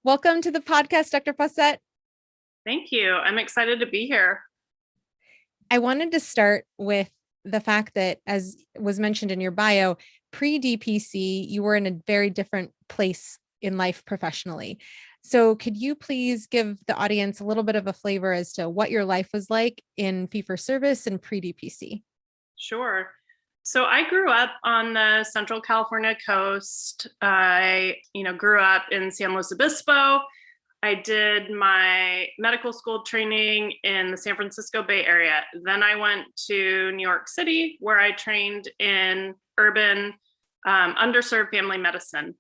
Welcome to the podcast, Dr. Faucette. Thank you. I'm excited to be here. I wanted to start with the fact that, as was mentioned in your bio, pre-DPC, you were in a very different place in life professionally. So could you please give the audience a little bit of a flavor as to what your life was like in fee-for-service and pre-DPC? Sure. So I grew up on the Central California coast. I, grew up in San Luis Obispo. I did my medical school training in the San Francisco Bay Area. Then I went to New York City, where I trained in urban underserved family medicine.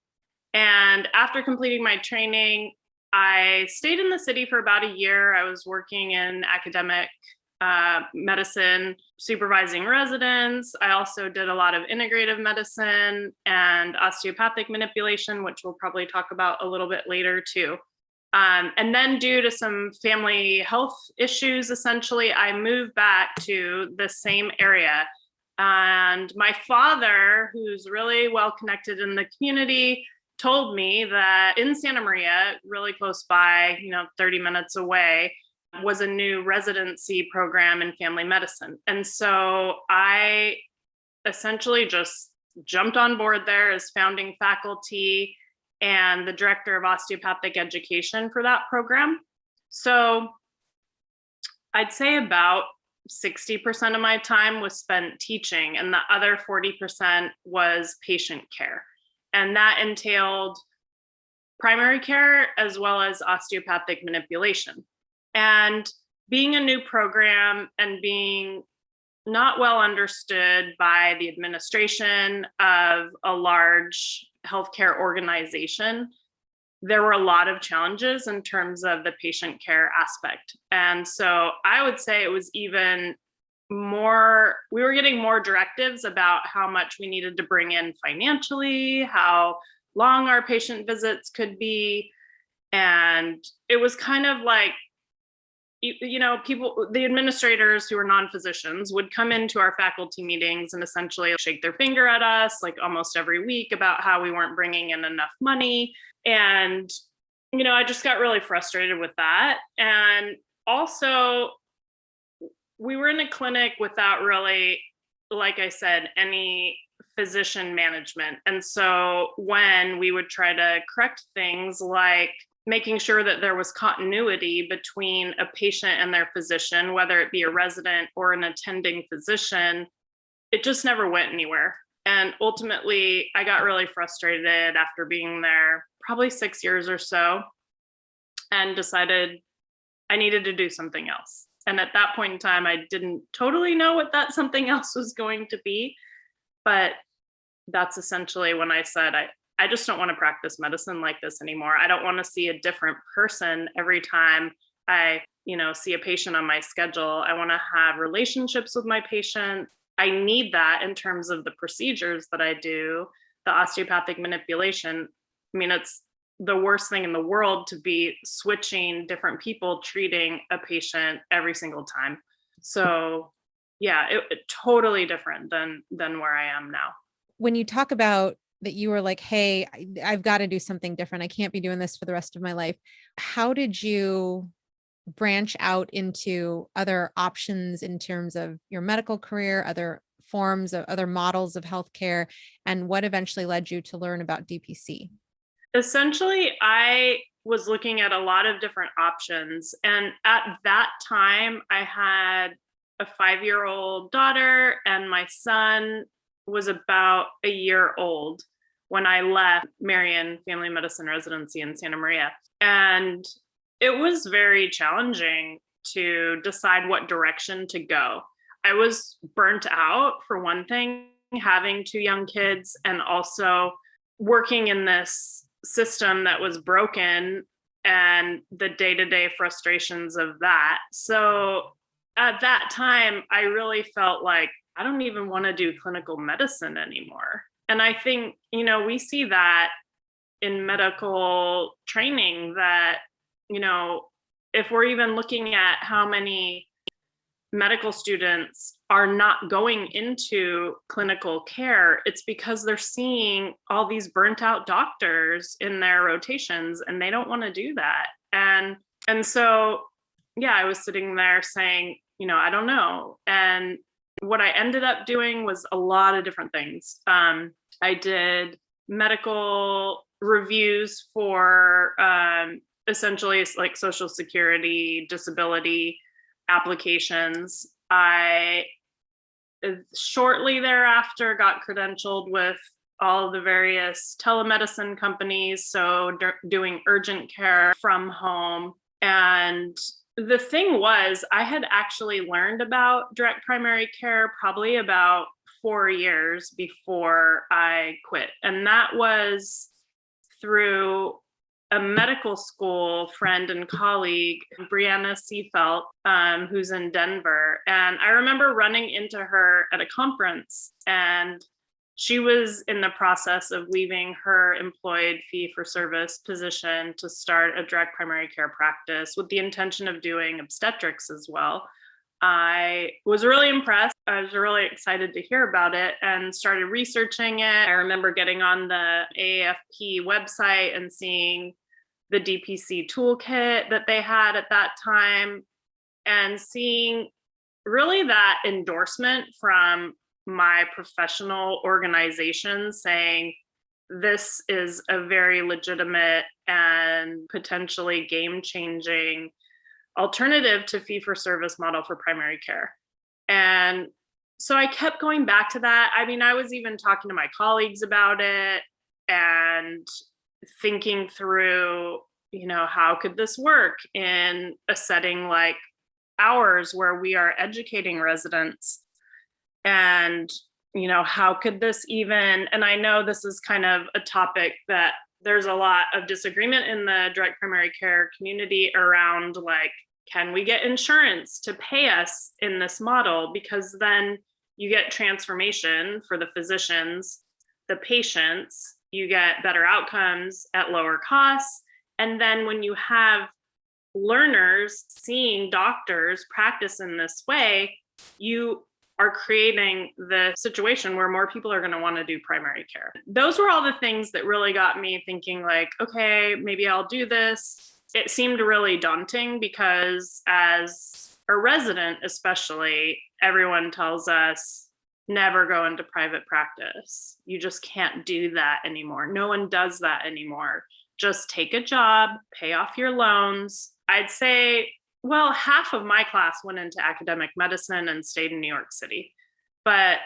And after completing my training, I stayed in the city for about a year. I was working in academic medicine, supervising residents. I also did a lot of integrative medicine and osteopathic manipulation, which we'll probably talk about a little bit later too. And then due to some family health issues, essentially, I moved back to the same area. And my father, who's really well connected in the community, told me that in Santa Maria, really close by, 30 minutes away, was a new residency program in family medicine. And so I essentially just jumped on board there as founding faculty and the director of osteopathic education for that program. So I'd say about 60% of my time was spent teaching, and the other 40% was patient care. And that entailed primary care as well as osteopathic manipulation. And being a new program and being not well understood by the administration of a large healthcare organization, there were a lot of challenges in terms of the patient care aspect. And so I would say it was even more, we were getting more directives about how much we needed to bring in financially, how long our patient visits could be. And it was kind of like, people, the administrators who are non-physicians would come into our faculty meetings and essentially shake their finger at us like almost every week about how we weren't bringing in enough money. And, I just got really frustrated with that. And also, we were in a clinic without really, like I said, any physician management. And so when we would try to correct things like making sure that there was continuity between a patient and their physician, whether it be a resident or an attending physician, it just never went anywhere. And ultimately, I got really frustrated after being there probably 6 years or so and decided I needed to do something else. And at that point in time, I didn't totally know what that something else was going to be. But that's essentially when I said, I just don't want to practice medicine like this anymore. I don't want to see a different person every time I, see a patient on my schedule. I want to have relationships with my patient. I need that in terms of the procedures that I do, the osteopathic manipulation. I mean, it's the worst thing in the world to be switching different people treating a patient every single time. So yeah, it totally different than where I am now. When you talk about that you were like, hey, I've got to do something different. I can't be doing this for the rest of my life. How did you branch out into other options in terms of your medical career, other forms of other models of healthcare, and what eventually led you to learn about DPC? Essentially, I was looking at a lot of different options. And at that time, I had a 5-year-old daughter, and my son was about a year old when I left Marion Family Medicine Residency in Santa Maria. And it was very challenging to decide what direction to go. I was burnt out, for one thing, having 2 young kids, and also working in this system that was broken and the day-to-day frustrations of that. So at that time, I really felt like I don't even want to do clinical medicine anymore. And I think, we see that in medical training that, if we're even looking at how many medical students are not going into clinical care, it's because they're seeing all these burnt out doctors in their rotations, and they don't want to do that. And so, yeah, I was sitting there saying, I don't know. And what I ended up doing was a lot of different things. I did medical reviews for essentially like Social Security, disability applications. I shortly thereafter got credentialed with all of the various telemedicine companies, so doing urgent care from home. And the thing was, I had actually learned about direct primary care probably about 4 years before I quit. And that was through a medical school friend and colleague, Brianna Seafelt, who's in Denver. And I remember running into her at a conference, and she was in the process of leaving her employed fee-for-service position to start a direct primary care practice with the intention of doing obstetrics as well. I was really impressed. I was really excited to hear about it and started researching it. I remember getting on the AAFP website and seeing the DPC toolkit that they had at that time, and seeing really that endorsement from my professional organization saying this is a very legitimate and potentially game-changing alternative to fee-for-service model for primary care. And so I kept going back to that. I mean, I was even talking to my colleagues about it and thinking through, how could this work in a setting like ours where we are educating residents? And, how could this even, and I know this is kind of a topic that there's a lot of disagreement in the direct primary care community around, like, can we get insurance to pay us in this model? Because then you get transformation for the physicians, the patients, you get better outcomes at lower costs. And then when you have learners seeing doctors practice in this way, you are creating the situation where more people are going to want to do primary care. Those were all the things that really got me thinking, like, okay, maybe I'll do this. It seemed really daunting because as a resident, especially, everyone tells us never go into private practice. You just can't do that anymore. No one does that anymore. Just take a job, pay off your loans. I'd say, well, half of my class went into academic medicine and stayed in New York City. But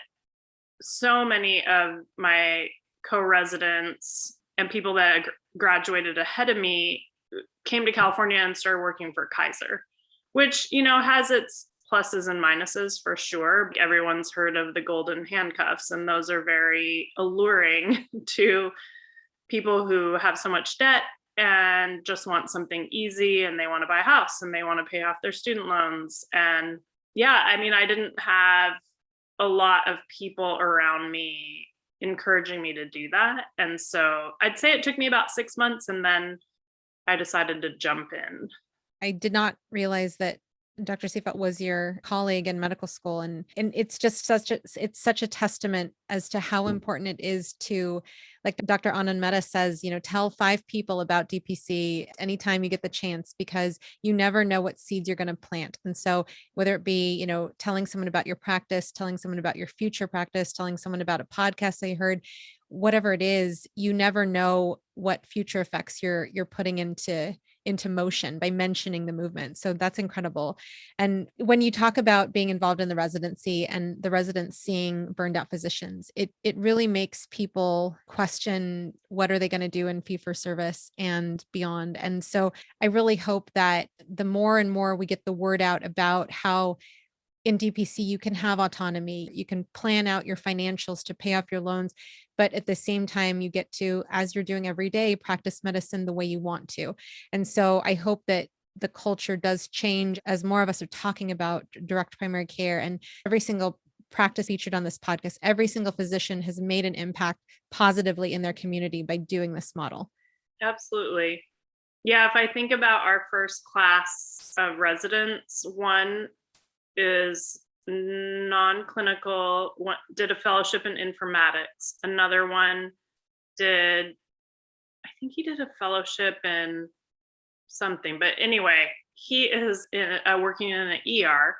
so many of my co-residents and people that graduated ahead of me came to California and started working for Kaiser, which, has its pluses and minuses for sure. Everyone's heard of the golden handcuffs, and those are very alluring to people who have so much debt and just want something easy, and they want to buy a house and they want to pay off their student loans. And yeah, I mean, I didn't have a lot of people around me encouraging me to do that. And so I'd say it took me about 6 months, and then I decided to jump in. I did not realize that Dr. Seifert was your colleague in medical school. And it's just such a testament as to how important it is to, like Dr. Anand Mehta says, tell 5 people about DPC anytime you get the chance, because you never know what seeds you're going to plant. And so whether it be, telling someone about your practice, telling someone about your future practice, telling someone about a podcast they heard, whatever it is, you never know what future effects you're putting into motion by mentioning the movement. So that's incredible. And when you talk about being involved in the residency and the residents seeing burned out physicians, it really makes people question what are they going to do in fee for service and beyond. And so I really hope that the more and more we get the word out about how in DPC, you can have autonomy, you can plan out your financials to pay off your loans, but at the same time, you get to, as you're doing every day, practice medicine the way you want to. And so I hope that the culture does change as more of us are talking about direct primary care, and every single practice featured on this podcast, every single physician has made an impact positively in their community by doing this model. Absolutely. Yeah, if I think about our first class of residents, one is non-clinical, did a fellowship in informatics. Another one I think he did a fellowship in something, but anyway, he is working in an ER.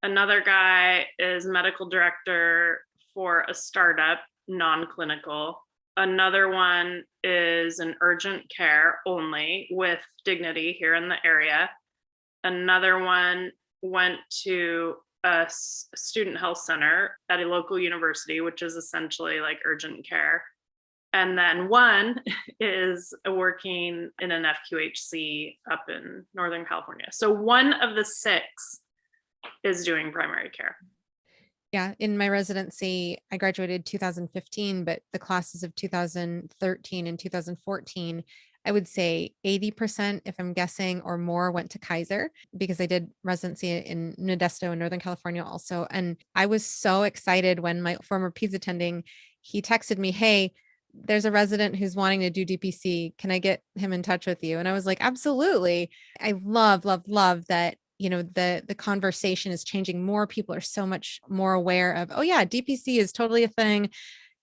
Another guy is medical director for a startup, non-clinical. Another one is an urgent care only with Dignity here in the area. Another one went to a student health center at a local university, which is essentially like urgent care. And then one is working in an FQHC up in Northern California. So one of the 6 is doing primary care. Yeah. In my residency, I graduated 2015, but the classes of 2013 and 2014, I would say 80%, if I'm guessing, or more went to Kaiser, because I did residency in Modesto in Northern California also. And I was so excited when my former PEDS attending, he texted me, "Hey, there's a resident who's wanting to do DPC. Can I get him in touch with you?" And I was like, absolutely. I love that, the conversation is changing. More people are so much more aware of, oh yeah, DPC is totally a thing.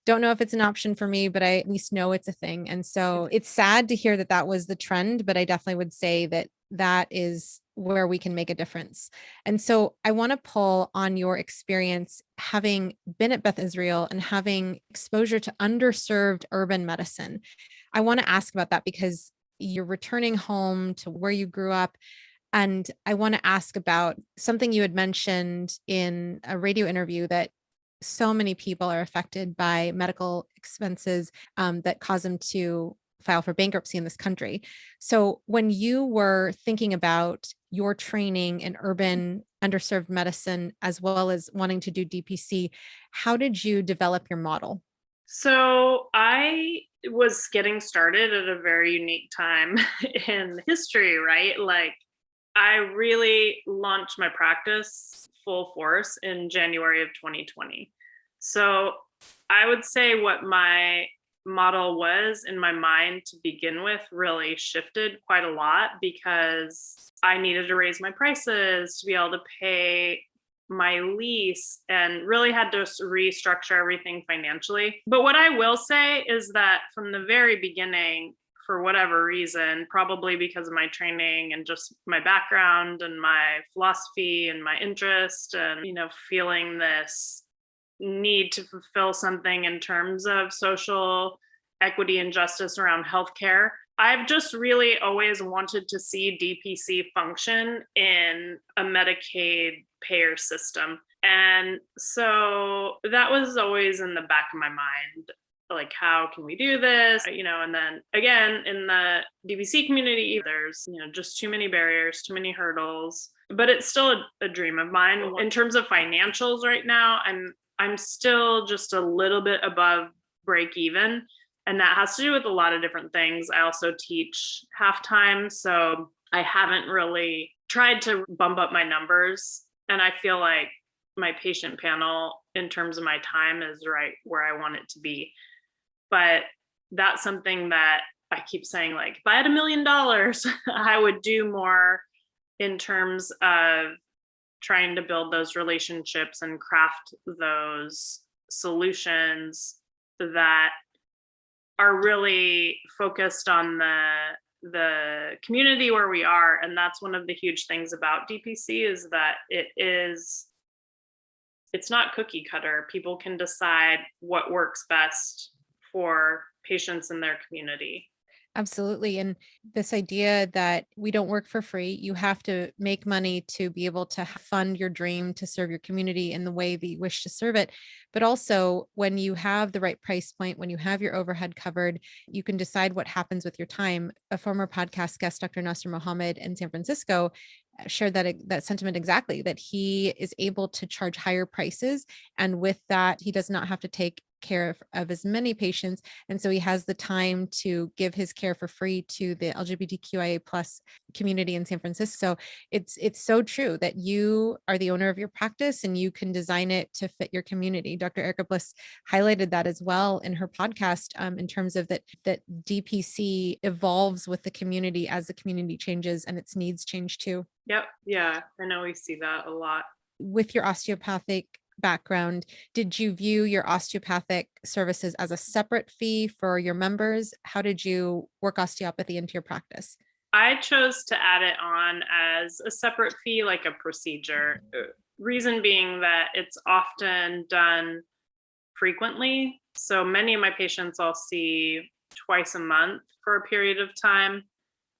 Don't know if it's an option for me, but I at least know it's a thing. And so it's sad to hear that that was the trend, but I definitely would say that that is where we can make a difference. And so I want to pull on your experience having been at Beth Israel and having exposure to underserved urban medicine. I want to ask about that because you're returning home to where you grew up. And I want to ask about something you had mentioned in a radio interview, that so many people are affected by medical expenses that cause them to file for bankruptcy in this country. So when you were thinking about your training in urban underserved medicine, as well as wanting to do DPC, how did you develop your model? So I was getting started at a very unique time in history, right? Like, I really launched my practice full force in January of 2020. So I would say what my model was in my mind to begin with really shifted quite a lot, because I needed to raise my prices to be able to pay my lease and really had to restructure everything financially. But what I will say is that from the very beginning, for whatever reason, probably because of my training and just my background and my philosophy and my interest and, feeling this need to fulfill something in terms of social equity and justice around healthcare, I've just really always wanted to see DPC function in a Medicaid payer system. And so that was always in the back of my mind. Like, how can we do this? And then again, in the DPC community, there's, just too many barriers, too many hurdles, but it's still a dream of mine. In terms of financials right now, I'm still just a little bit above break even. And that has to do with a lot of different things. I also teach half-time, so I haven't really tried to bump up my numbers. And I feel like my patient panel, in terms of my time, is right where I want it to be. But that's something that I keep saying, like, if I had $1 million, I would do more in terms of trying to build those relationships and craft those solutions that are really focused on the community where we are. And that's one of the huge things about DPC, is that it's not cookie cutter. People can decide what works best for patients in their community. Absolutely. And this idea that we don't work for free, you have to make money to be able to fund your dream to serve your community in the way that you wish to serve it. But also, when you have the right price point, when you have your overhead covered, you can decide what happens with your time. A former podcast guest, Dr. Nasser Mohammed in San Francisco, shared that sentiment exactly, that he is able to charge higher prices. And with that, he does not have to take care of as many patients. And so he has the time to give his care for free to the LGBTQIA plus community in San Francisco. It's so true that you are the owner of your practice and you can design it to fit your community. Dr. Erica Bliss highlighted that as well in her podcast, in terms of that DPC evolves with the community as the community changes and its needs change too. Yep. Yeah. I know we see that a lot. with your osteopathic background, did you view your osteopathic services as a separate fee for your members? How did you work osteopathy into your practice? I chose to add it on as a separate fee, like a procedure. Reason being that it's often done frequently. So many of my patients I'll see twice a month for a period of time.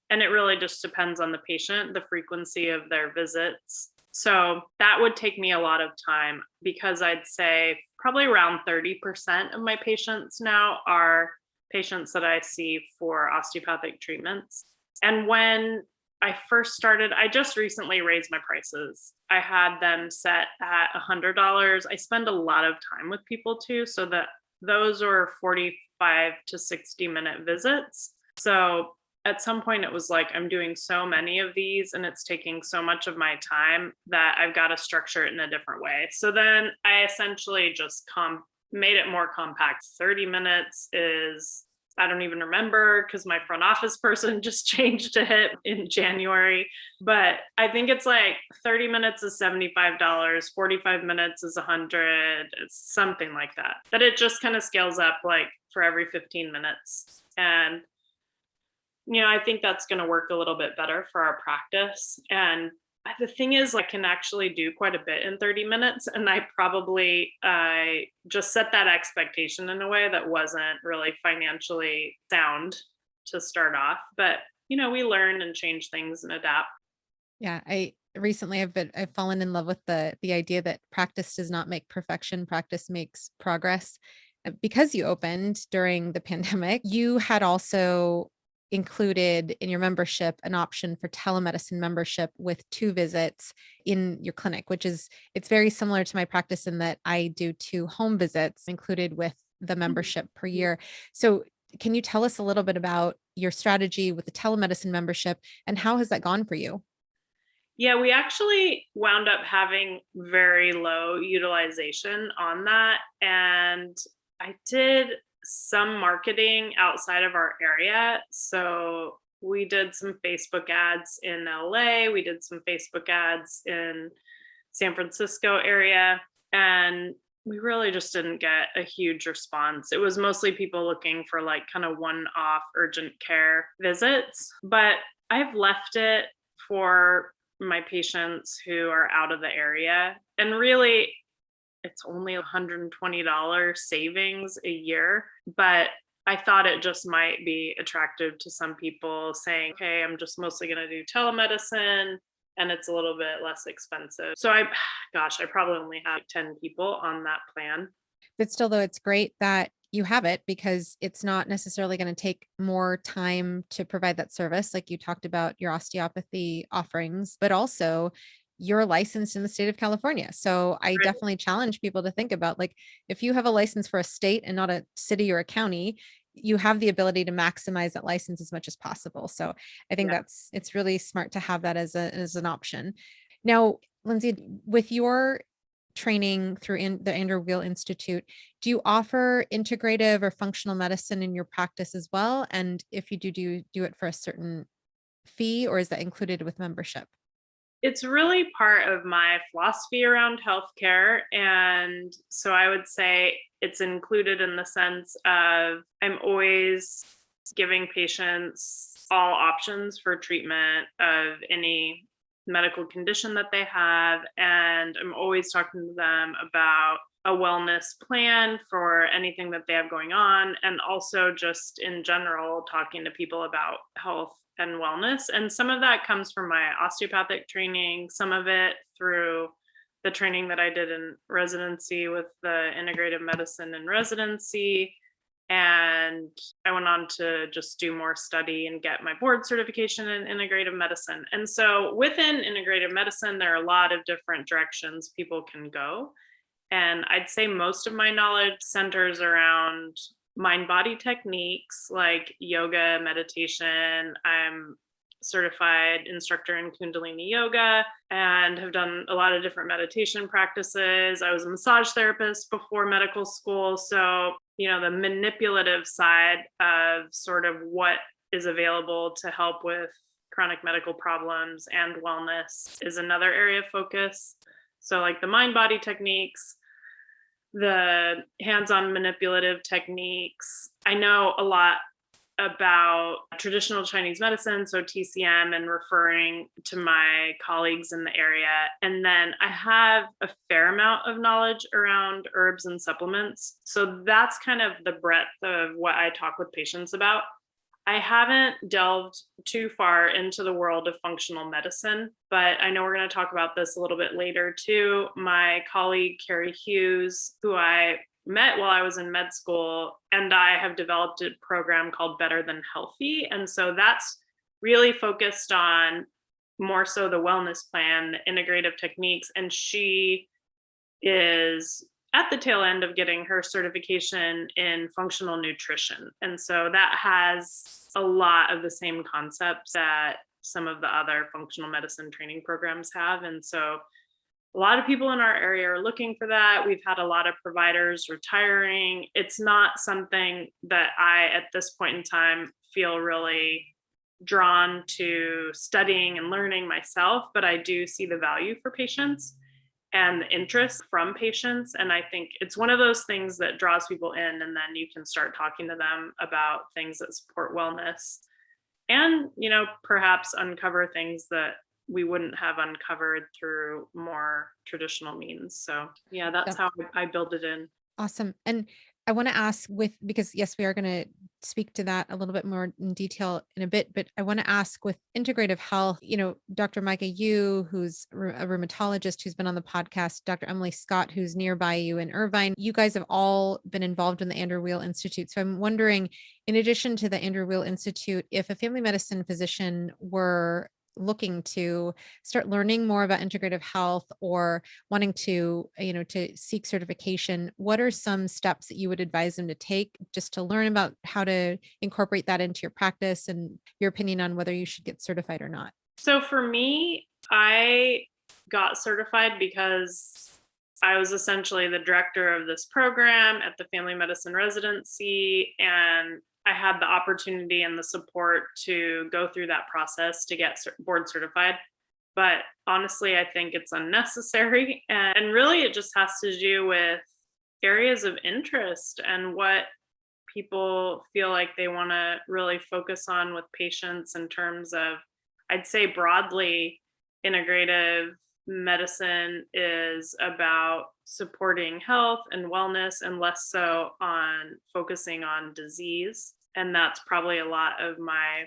And it really just depends on the patient, the frequency of their visits. So that would take me a lot of time because I'd say probably around 30% of my patients now are patients that I see for osteopathic treatments. And when I first started, I just recently raised my prices. I had them set at $100. I spend a lot of time with people too, so that those were 45 to 60-minute visits. So at some point it was like, I'm doing so many of these and it's taking so much of my time that I've got to structure it in a different way. So then I essentially just made it more compact. 30 minutes is, I don't even remember because my front office person just changed it in January. But I think it's like 30 minutes is $75, 45 minutes is $100. It's something like that. That it just kind of scales up like for every 15 minutes. And I think that's going to work a little bit better for our practice. And the thing is, I can actually do quite a bit in 30 minutes. And I just set that expectation in a way that wasn't really financially sound to start off. But, we learn and change things and adapt. Yeah, I've fallen in love with the idea that practice does not make perfection, practice makes progress. Because you opened during the pandemic, you had also included in your membership an option for telemedicine membership with 2 visits in your clinic, it's very similar to my practice in that I do 2 home visits included with the membership per year. So can you tell us a little bit about your strategy with the telemedicine membership and how has that gone for you? Yeah, we actually wound up having very low utilization on that. And I did some marketing outside of our area. So we did some Facebook ads in LA, we did some Facebook ads in San Francisco area, and we really just didn't get a huge response. It was mostly people looking for like kind of one-off urgent care visits, but I've left it for my patients who are out of the area. And really, it's only $120 savings a year, but I thought it just might be attractive to some people saying, hey, I'm just mostly going to do telemedicine and it's a little bit less expensive. So I probably only have 10 people on that plan. But still, though, it's great that you have it because it's not necessarily going to take more time to provide that service. Like you talked about your osteopathy offerings, but also you're licensed in the state of California. So I Right. definitely challenge people to think about like, if you have a license for a state and not a city or a county, you have the ability to maximize that license as much as possible. So I think Yeah. it's really smart to have that as an option. Now, Lindsay, with your training through the Andrew Weil Institute, do you offer integrative or functional medicine in your practice as well? And if you do you do it for a certain fee or is that included with membership? It's really part of my philosophy around healthcare. And so I would say it's included in the sense of I'm always giving patients all options for treatment of any medical condition that they have. And I'm always talking to them about a wellness plan for anything that they have going on. And also just in general, talking to people about health and wellness. And some of that comes from my osteopathic training, some of it through the training that I did in residency with the integrative medicine in residency. And I went on to just do more study and get my board certification in integrative medicine. And so within integrative medicine, there are a lot of different directions people can go. And I'd say most of my knowledge centers around mind body techniques like yoga, meditation. I'm certified instructor in Kundalini yoga and have done a lot of different meditation practices. I was a massage therapist before medical school. So, the manipulative side of sort of what is available to help with chronic medical problems and wellness is another area of focus. So like the mind body techniques, the hands-on manipulative techniques. I know a lot about traditional Chinese medicine, so TCM, and referring to my colleagues in the area. And then I have a fair amount of knowledge around herbs and supplements. So that's kind of the breadth of what I talk with patients about. I haven't delved too far into the world of functional medicine, but I know we're going to talk about this a little bit later too. My colleague, Carrie Hughes, who I met while I was in med school, and I have developed a program called Better Than Healthy. And so that's really focused on more so the wellness plan, the integrative techniques. And she is at the tail end of getting her certification in functional nutrition. And so that has a lot of the same concepts that some of the other functional medicine training programs have. And so a lot of people in our area are looking for that. We've had a lot of providers retiring. It's not something that I, at this point in time, feel really drawn to studying and learning myself, but I do see the value for patients and the interest from patients. And I think it's one of those things that draws people in, and then you can start talking to them about things that support wellness and, perhaps uncover things that we wouldn't have uncovered through more traditional means. So yeah, that's how I build it in. Awesome. And I want to ask because yes, we are going to speak to that a little bit more in detail in a bit, but I want to ask with integrative health, Dr. Micah Yu, who's a rheumatologist who's been on the podcast, Dr. Emily Scott, who's nearby you in Irvine, you guys have all been involved in the Andrew Weil Institute. So I'm wondering, in addition to the Andrew Weil Institute, if a family medicine physician were looking to start learning more about integrative health or wanting to, to seek certification, what are some steps that you would advise them to take just to learn about how to incorporate that into your practice and your opinion on whether you should get certified or not? So for me, I got certified because I was essentially the director of this program at the family medicine residency, and I had the opportunity and the support to go through that process to get board certified. But honestly, I think it's unnecessary. And really, it just has to do with areas of interest and what people feel like they want to really focus on with patients in terms of, I'd say broadly, integrative medicine is about supporting health and wellness and less so on focusing on disease. And that's probably a lot of my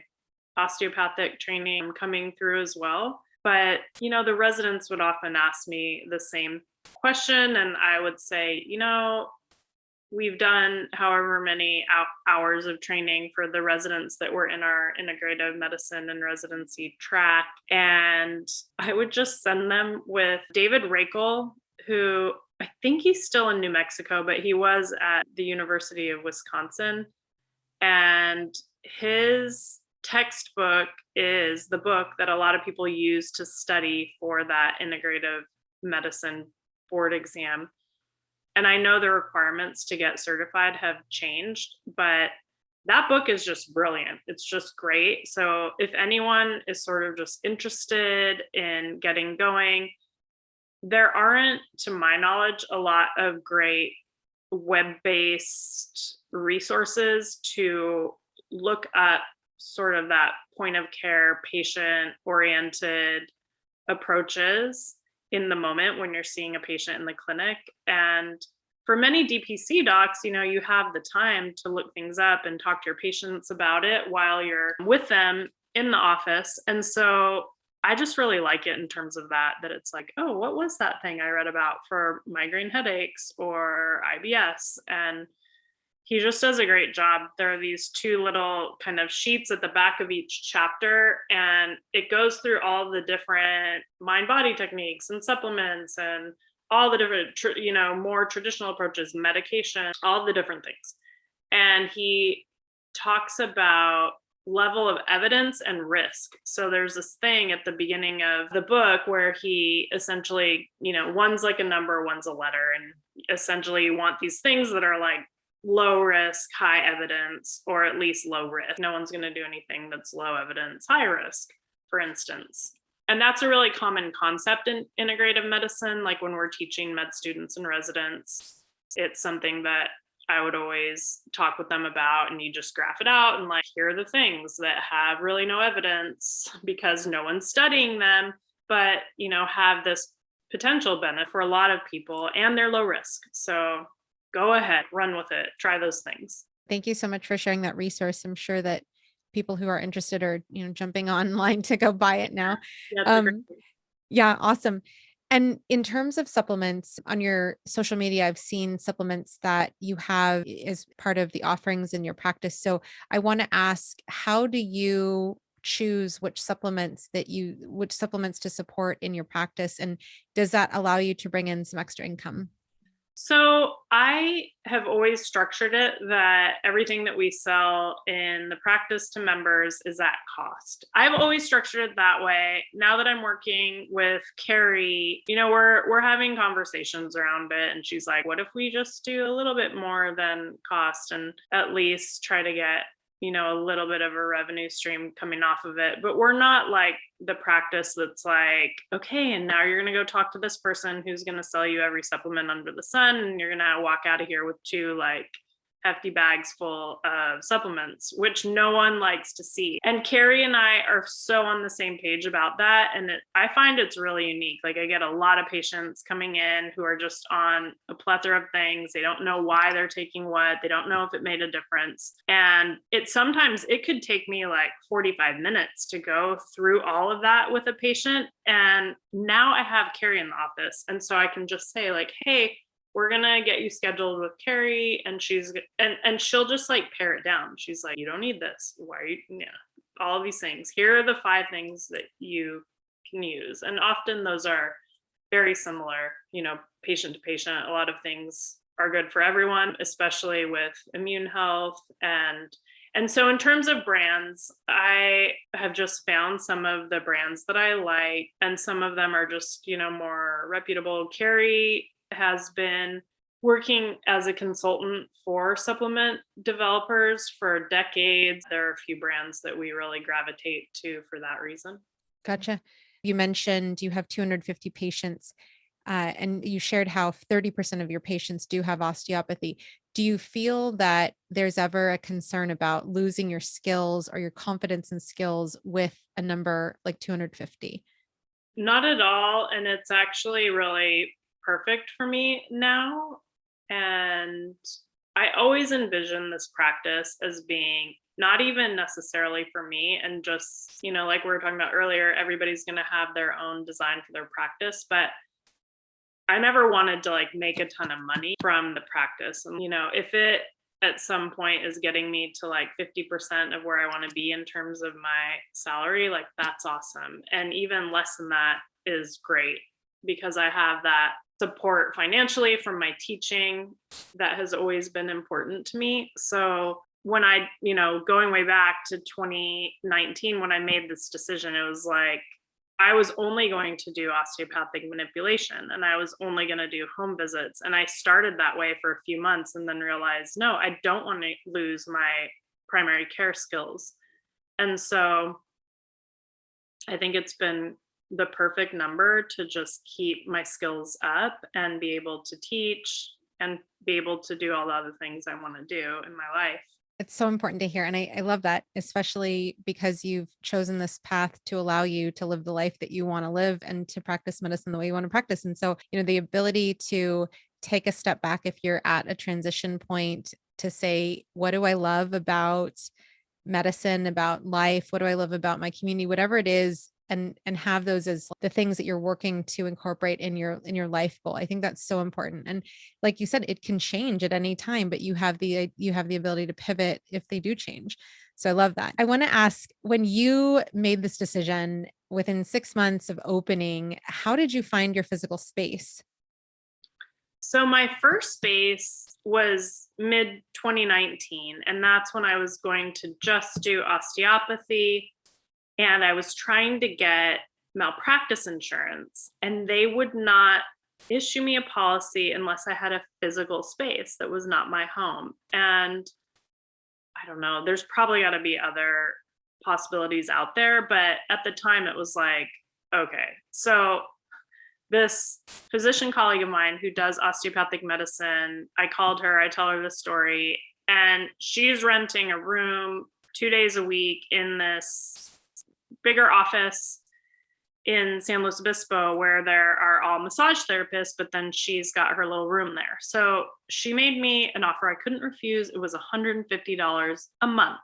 osteopathic training coming through as well. But, the residents would often ask me the same question. And I would say, we've done however many hours of training for the residents that were in our integrative medicine and residency track. And I would just send them with David Rakel, who I think he's still in New Mexico, but he was at the University of Wisconsin. And his textbook is the book that a lot of people use to study for that integrative medicine board exam. And I know the requirements to get certified have changed, but that book is just brilliant. It's just great. So if anyone is sort of just interested in getting going, there aren't, to my knowledge, a lot of great web-based resources to look up sort of that point of care, patient-oriented approaches in the moment when you're seeing a patient in the clinic. And for many DPC docs, you have the time to look things up and talk to your patients about it while you're with them in the office. And so I just really like it in terms of that it's like, oh, what was that thing I read about for migraine headaches or IBS? And he just does a great job. There are these two little kind of sheets at the back of each chapter, and it goes through all the different mind-body techniques and supplements and all the different, more traditional approaches, medication, all the different things. And he talks about level of evidence and risk. So there's this thing at the beginning of the book where he essentially, one's like a number, one's a letter. And essentially you want these things that are like low risk, high evidence, or at least low risk. No one's going to do anything that's low evidence, high risk, for instance. And that's a really common concept in integrative medicine. Like when we're teaching med students and residents, it's something that I would always talk with them about, and you just graph it out and like, here are the things that have really no evidence because no one's studying them, but have this potential benefit for a lot of people and they're low risk. So go ahead, run with it, try those things. Thank you so much for sharing that resource. I'm sure that people who are interested are, jumping online to go buy it now. Yeah, it's a great. Yeah, awesome. And in terms of supplements on your social media, I've seen supplements that you have as part of the offerings in your practice. So I want to ask, how do you choose which supplements to support in your practice? And does that allow you to bring in some extra income? So I have always structured it that everything that we sell in the practice to members is at cost. I've always structured it that way. Now that I'm working with Carrie, we're having conversations around it, and she's like, "What if we just do a little bit more than cost and at least try to get a little bit of a revenue stream coming off of it?" But we're not like the practice that's like, okay, and now you're going to go talk to this person who's going to sell you every supplement under the sun, and you're going to walk out of here with 2 like hefty bags full of supplements, which no one likes to see. And Carrie and I are so on the same page about that. And I find it's really unique. Like I get a lot of patients coming in who are just on a plethora of things. They don't know why they're taking what. They don't know if it made a difference. And sometimes it could take me like 45 minutes to go through all of that with a patient. And now I have Carrie in the office. And so I can just say like, hey, we're going to get you scheduled with Carrie, and she'll just like pare it down. She's like, you don't need this. Why are you, all of these things. Here are the 5 things that you can use. And often those are very similar, patient to patient. A lot of things are good for everyone, especially with immune health. And so in terms of brands, I have just found some of the brands that I like, and some of them are just, more reputable. Carrie has been working as a consultant for supplement developers for decades. There are a few brands that we really gravitate to for that reason. Gotcha. You mentioned you have 250 patients, and you shared how 30% of your patients do have osteopathy. Do you feel that there's ever a concern about losing your skills or your confidence in skills with a number like 250? Not at all. And it's actually really perfect for me now. And I always envision this practice as being not even necessarily for me, and just, like we were talking about earlier, everybody's going to have their own design for their practice. But I never wanted to like make a ton of money from the practice. And, if it at some point is getting me to like 50% of where I want to be in terms of my salary, like that's awesome. And even less than that is great, because I have that support financially from my teaching that has always been important to me. So when I, going way back to 2019, when I made this decision, it was like, I was only going to do osteopathic manipulation, and I was only going to do home visits. And I started that way for a few months and then realized, no, I don't want to lose my primary care skills. And so I think it's been the perfect number to just keep my skills up and be able to teach and be able to do all the other things I want to do in my life. It's so important to hear. And I love that, especially because you've chosen this path to allow you to live the life that you want to live and to practice medicine the way you want to practice. And so, the ability to take a step back if you're at a transition point to say, what do I love about medicine, about life? What do I love about my community? Whatever it is, and have those as the things that you're working to incorporate in your life goal. I think that's so important. And like you said, it can change at any time, but you have the ability to pivot if they do change. So I love that. I want to ask, when you made this decision within 6 months of opening, how did you find your physical space? So my first space was mid 2019, and that's when I was going to just do osteopathy. And I was trying to get malpractice insurance, and they would not issue me a policy unless I had a physical space that was not my home. And I don't know, there's probably got to be other possibilities out there. But at the time, it was like, okay, so this physician colleague of mine who does osteopathic medicine, I called her, I tell her the story, and she's renting a room 2 days a week in this bigger office in San Luis Obispo where there are all massage therapists, but then she's got her little room there. So she made me an offer I couldn't refuse. It was $150 a month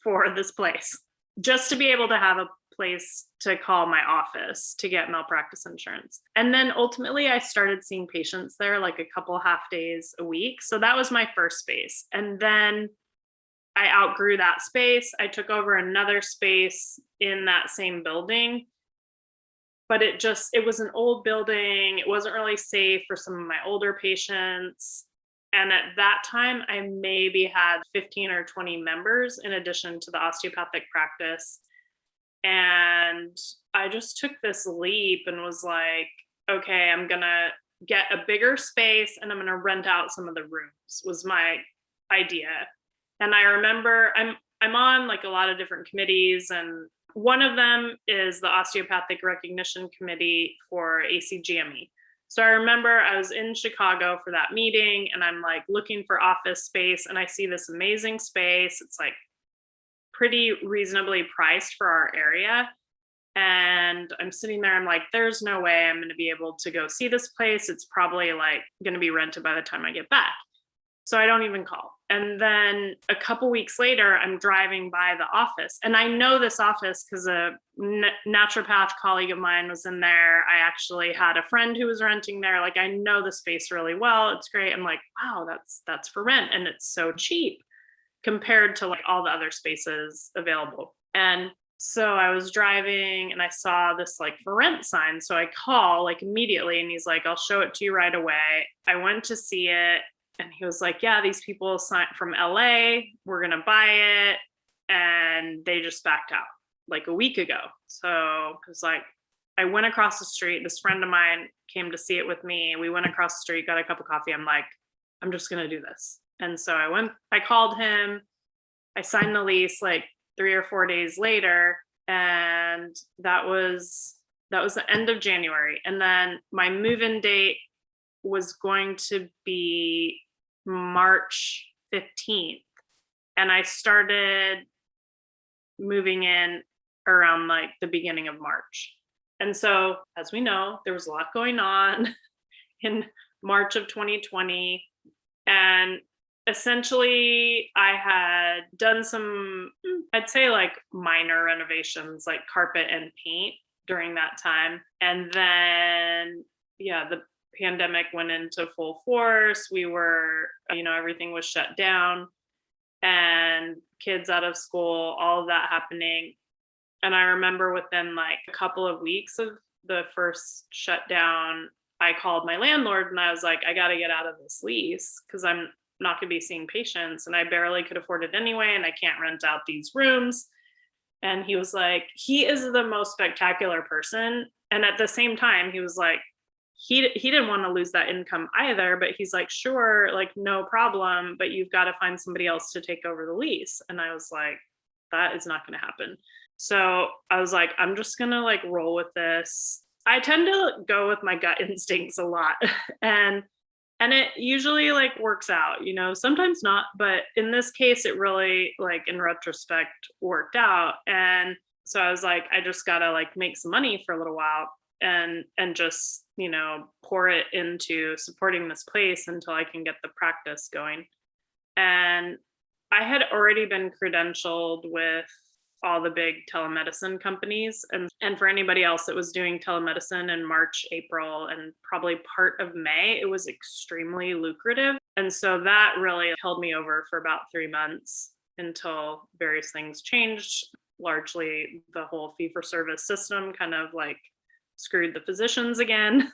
for this place, just to be able to have a place to call my office to get malpractice insurance. And then ultimately I started seeing patients there like a couple half days a week. So that was my first space. And then I outgrew that space. I took over another space in that same building, but it was an old building. It wasn't really safe for some of my older patients. And at that time, I maybe had 15 or 20 members in addition to the osteopathic practice. And I just took this leap and was like, okay, I'm going to get a bigger space and I'm going to rent out some of the rooms was my idea. And I remember I'm on like a lot of different committees, and one of them is the Osteopathic Recognition Committee for ACGME. So I remember I was in Chicago for that meeting and I'm like looking for office space and I see this amazing space. It's like pretty reasonably priced for our area. And I'm sitting there, I'm like, there's no way I'm going to be able to go see this place. It's probably like going to be rented by the time I get back. So I don't even call. And then a couple weeks later, I'm driving by the office. And I know this office because a naturopath colleague of mine was in there. I actually had a friend who was renting there. Like, I know the space really well. It's great. I'm like, wow, that's for rent. And it's so cheap compared to like all the other spaces available. And so I was driving and I saw this like for rent sign. So I call like immediately and he's like, I'll show it to you right away. I went to see it. And he was like, yeah, these people signed from LA, we're going to buy it. And they just backed out like a week ago. So I was like, I went across the street. This friend of mine came to see it with me. We went across the street, got a cup of coffee. I'm like, I'm just going to do this. And so I called him. I signed the lease like 3 or 4 days later. And that was the end of January. And then my move-in date was going to be March 15th. And I started moving in around like the beginning of March. And so, as we know, there was a lot going on in March of 2020. And essentially, I had done some, I'd say like minor renovations, like carpet and paint during that time. And then, yeah, the pandemic went into full force. We were, everything was shut down and kids out of school, all of that happening. And I remember within like a couple of weeks of the first shutdown, I called my landlord and I was like, I got to get out of this lease because I'm not going to be seeing patients and I barely could afford it anyway. And I can't rent out these rooms. And he was like, he is the most spectacular person. And at the same time, he was like, he didn't want to lose that income either, but he's like, sure, like no problem, but you've got to find somebody else to take over the lease. And I was like, that is not going to happen. So I was like, I'm just going to like roll with this. I tend to go with my gut instincts a lot. and it usually like works out, sometimes not, but in this case, it really like in retrospect worked out. And so I was like, I just got to like make some money for a little while and just, pour it into supporting this place until I can get the practice going. And I had already been credentialed with all the big telemedicine companies. And for anybody else that was doing telemedicine in March, April, and probably part of May, it was extremely lucrative. And so that really held me over for about 3 months until various things changed. Largely the whole fee-for-service system kind of like screwed the physicians again.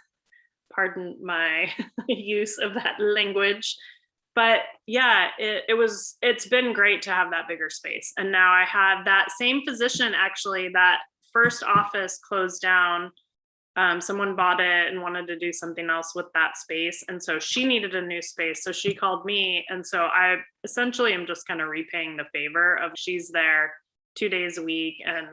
Pardon my use of that language. But yeah, it's been great to have that bigger space. And now I have that same physician, actually, that first office closed down. Someone bought it and wanted to do something else with that space. And so she needed a new space. So she called me. And so I essentially am just kind of repaying the favor of she's there 2 days a week. And,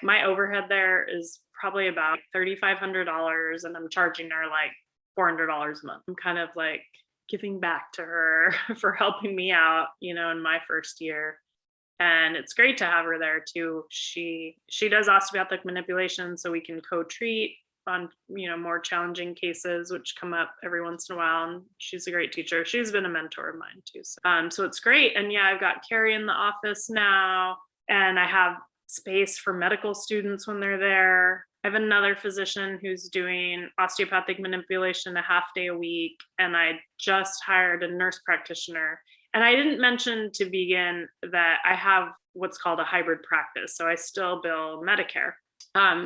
my overhead there is probably about $3,500, and I'm charging her like $400 a month. I'm kind of like giving back to her for helping me out, in my first year. And it's great to have her there too. She does osteopathic manipulation, so we can co-treat on, more challenging cases which come up every once in a while. And she's a great teacher. She's been a mentor of mine too. So it's great. And yeah, I've got Carrie in the office now, and I have space for medical students when they're there. I have another physician who's doing osteopathic manipulation a half day a week, and I just hired a nurse practitioner. And I didn't mention to begin that I have what's called a hybrid practice. So I still bill Medicare.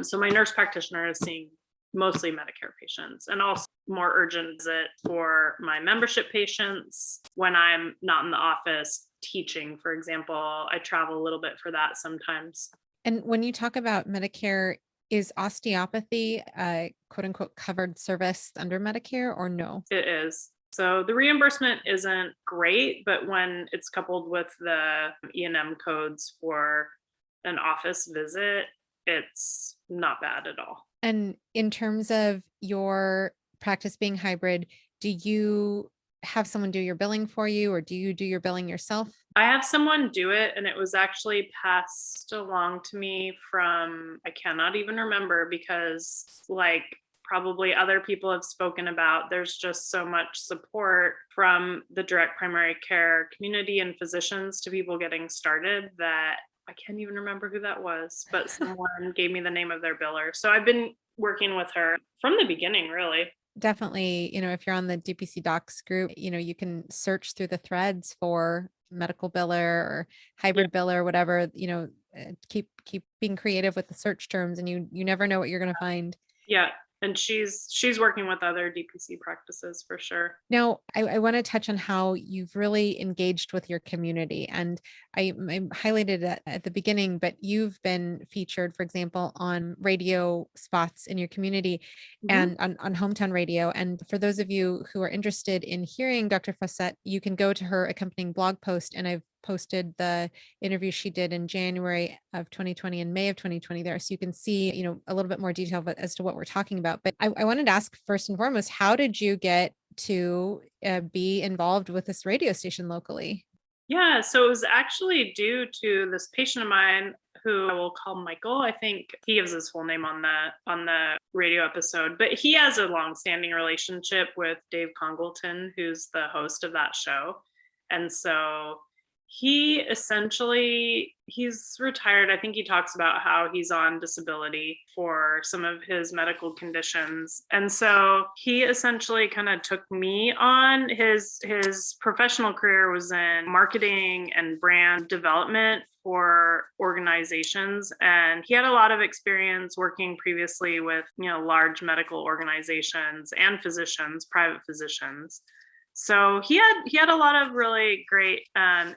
So my nurse practitioner is seeing mostly Medicare patients, and also more urgent visit for my membership patients when I'm not in the office teaching, for example. I travel a little bit for that sometimes. And when you talk about Medicare, is osteopathy a quote unquote covered service under Medicare or no? It is. So the reimbursement isn't great, but when it's coupled with the E&M codes for an office visit, it's not bad at all. And in terms of your practice being hybrid, do you have someone do your billing for you, or do you do your billing yourself? I have someone do it, and it was actually passed along to me from, I cannot even remember, because like probably other people have spoken about, there's just so much support from the direct primary care community and physicians to people getting started that I can't even remember who that was, but someone gave me the name of their biller. So I've been working with her from the beginning, really. Definitely, if you're on the DPC docs group, you can search through the threads for medical biller or hybrid biller, whatever, keep being creative with the search terms, and you never know what you're going to find. Yeah. And she's working with other DPC practices for sure. Now, I want to touch on how you've really engaged with your community. And I highlighted it at the beginning, but you've been featured, for example, on radio spots in your community and on hometown radio. And for those of you who are interested in hearing Dr. Faucette, you can go to her accompanying blog post. And I've posted the interview she did in January of 2020 and May of 2020 there. So you can see, a little bit more detail as to what we're talking about. But I wanted to ask first and foremost, how did you get to be involved with this radio station locally? Yeah, so it was actually due to this patient of mine who I will call Michael. I think he gives his full name on the radio episode, but he has a long-standing relationship with Dave Congleton, who's the host of that show. And so he's retired. I think he talks about how he's on disability for some of his medical conditions. And so he essentially kind of took me on. His professional career was in marketing and brand development for organizations. And he had a lot of experience working previously with, large medical organizations and physicians, private physicians. So he had a lot of really great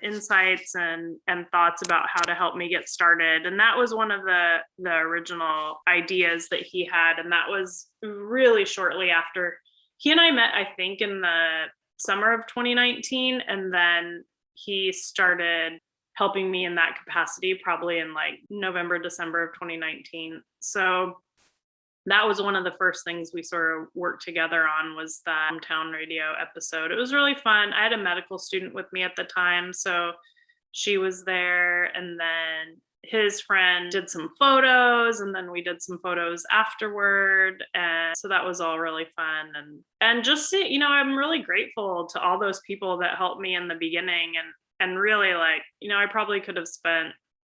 insights and thoughts about how to help me get started. And that was one of the original ideas that he had. And that was really shortly after he and I met, I think, in the summer of 2019. And then he started helping me in that capacity, probably in like November, December of 2019. So that was one of the first things we sort of worked together on, was the hometown radio episode. It was really fun. I had a medical student with me at the time, so she was there, and then his friend did some photos, and then we did some photos afterward. And so that was all really fun. And just, I'm really grateful to all those people that helped me in the beginning. And really, like, I probably could have spent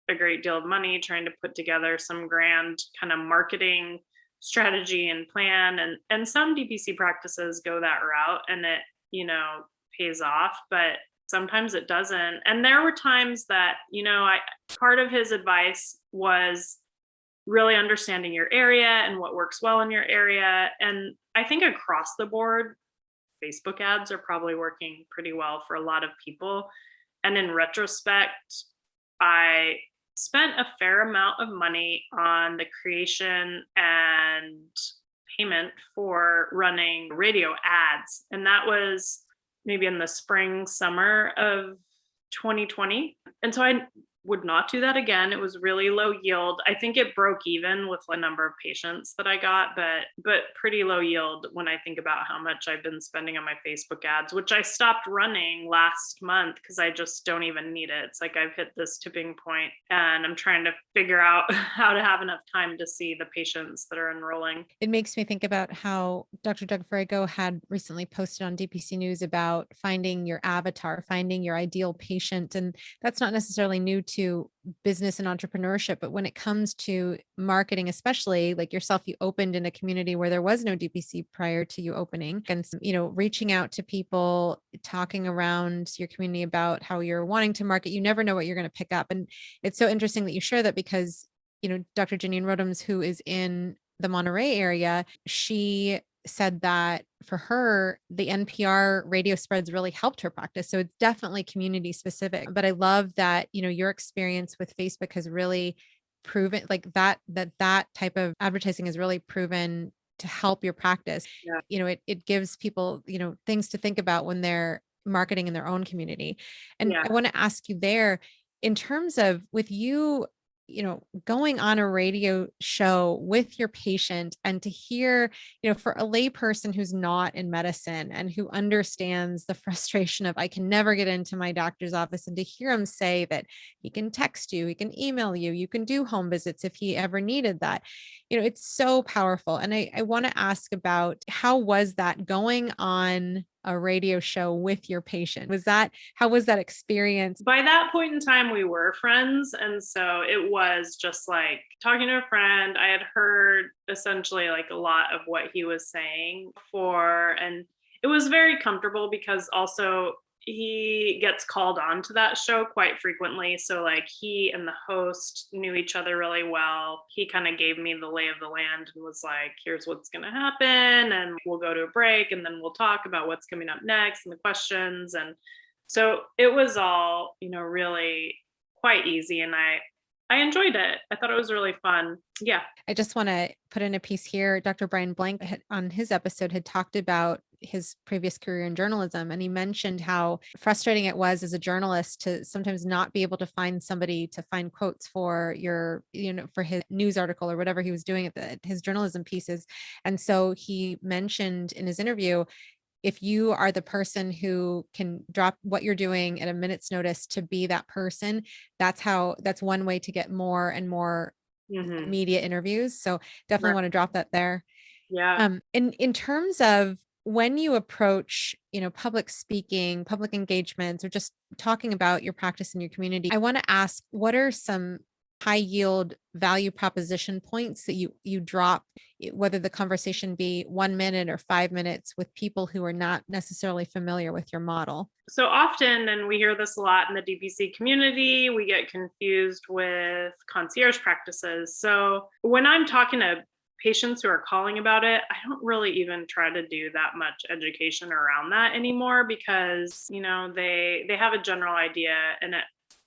a great deal of money trying to put together some grand kind of marketing strategy and plan, and some DPC practices go that route, and it pays off, but sometimes it doesn't. And there were times that part of his advice was really understanding your area and what works well in your area. And I think across the board, Facebook ads are probably working pretty well for a lot of people. And in retrospect, I spent a fair amount of money on the creation and payment for running radio ads. And that was maybe in the spring, summer of 2020. And so I would not do that again. It was really low yield. I think it broke even with the number of patients that I got, but pretty low yield when I think about how much I've been spending on my Facebook ads, which I stopped running last month because I just don't even need it. It's like I've hit this tipping point and I'm trying to figure out how to have enough time to see the patients that are enrolling. It makes me think about how Dr. Doug Farrago had recently posted on DPC News about finding your avatar, finding your ideal patient. And that's not necessarily new to business and entrepreneurship, but when it comes to marketing, especially like yourself, you opened in a community where there was no DPC prior to you opening, and reaching out to people, talking around your community about how you're wanting to market. You never know what you're going to pick up. And it's so interesting that you share that because Dr. Janine Rodhams, who is in the Monterey area, she said that for her, the NPR radio spreads really helped her practice. So it's definitely community specific. But I love that, your experience with Facebook has really proven like that type of advertising has really proven to help your practice. Yeah. It gives people, things to think about when they're marketing in their own community. And Yeah. I want to ask you there, in terms of with you, going on a radio show with your patient and to hear, for a lay person who's not in medicine and who understands the frustration of, I can never get into my doctor's office, and to hear him say that he can text you, he can email you, you can do home visits if he ever needed that, it's so powerful. And I want to ask about, how was that going on a radio show with your patient? How was that experience? By that point in time, we were friends. And so it was just like talking to a friend. I had heard essentially like a lot of what he was saying before. And it was very comfortable because also he gets called on to that show quite frequently. So like he and the host knew each other really well. He kind of gave me the lay of the land and was like, here's what's going to happen. And we'll go to a break and then we'll talk about what's coming up next and the questions. And so it was all, really quite easy. And I enjoyed it. I thought it was really fun. Yeah. I just want to put in a piece here. Dr. Brian Blank on his episode had talked about his previous career in journalism. And he mentioned how frustrating it was as a journalist to sometimes not be able to find somebody to find quotes for for his news article or whatever he was doing at his journalism pieces. And so he mentioned in his interview, if you are the person who can drop what you're doing at a minute's notice to be that person, that's one way to get more and more media interviews. So definitely want to drop that there. Yeah. In terms of when you approach, public speaking, public engagements, or just talking about your practice in your community, I want to ask, what are some high yield value proposition points that you drop, whether the conversation be 1 minute or 5 minutes, with people who are not necessarily familiar with your model? So often, and we hear this a lot in the DPC community, we get confused with concierge practices. So when I'm talking to patients who are calling about it, I don't really even try to do that much education around that anymore because, they have a general idea, and it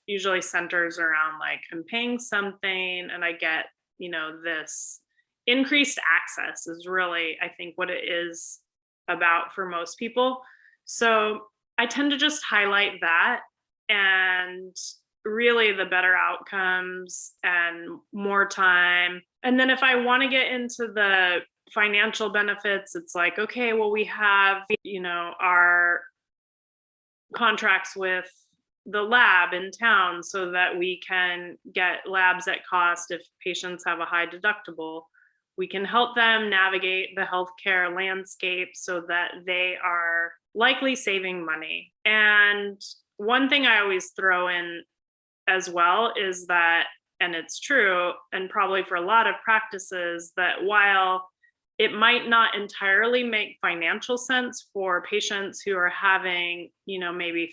usually centers around like, I'm paying something and I get, this increased access is really, I think, what it is about for most people. So I tend to just highlight that, and really the better outcomes and more time. And then if I want to get into the financial benefits, it's like, okay, well, we have, our contracts with the lab in town so that we can get labs at cost if patients have a high deductible. We can help them navigate the healthcare landscape so that they are likely saving money. And one thing I always throw in as well is that, and it's true, and probably for a lot of practices, that while it might not entirely make financial sense for patients who are having, maybe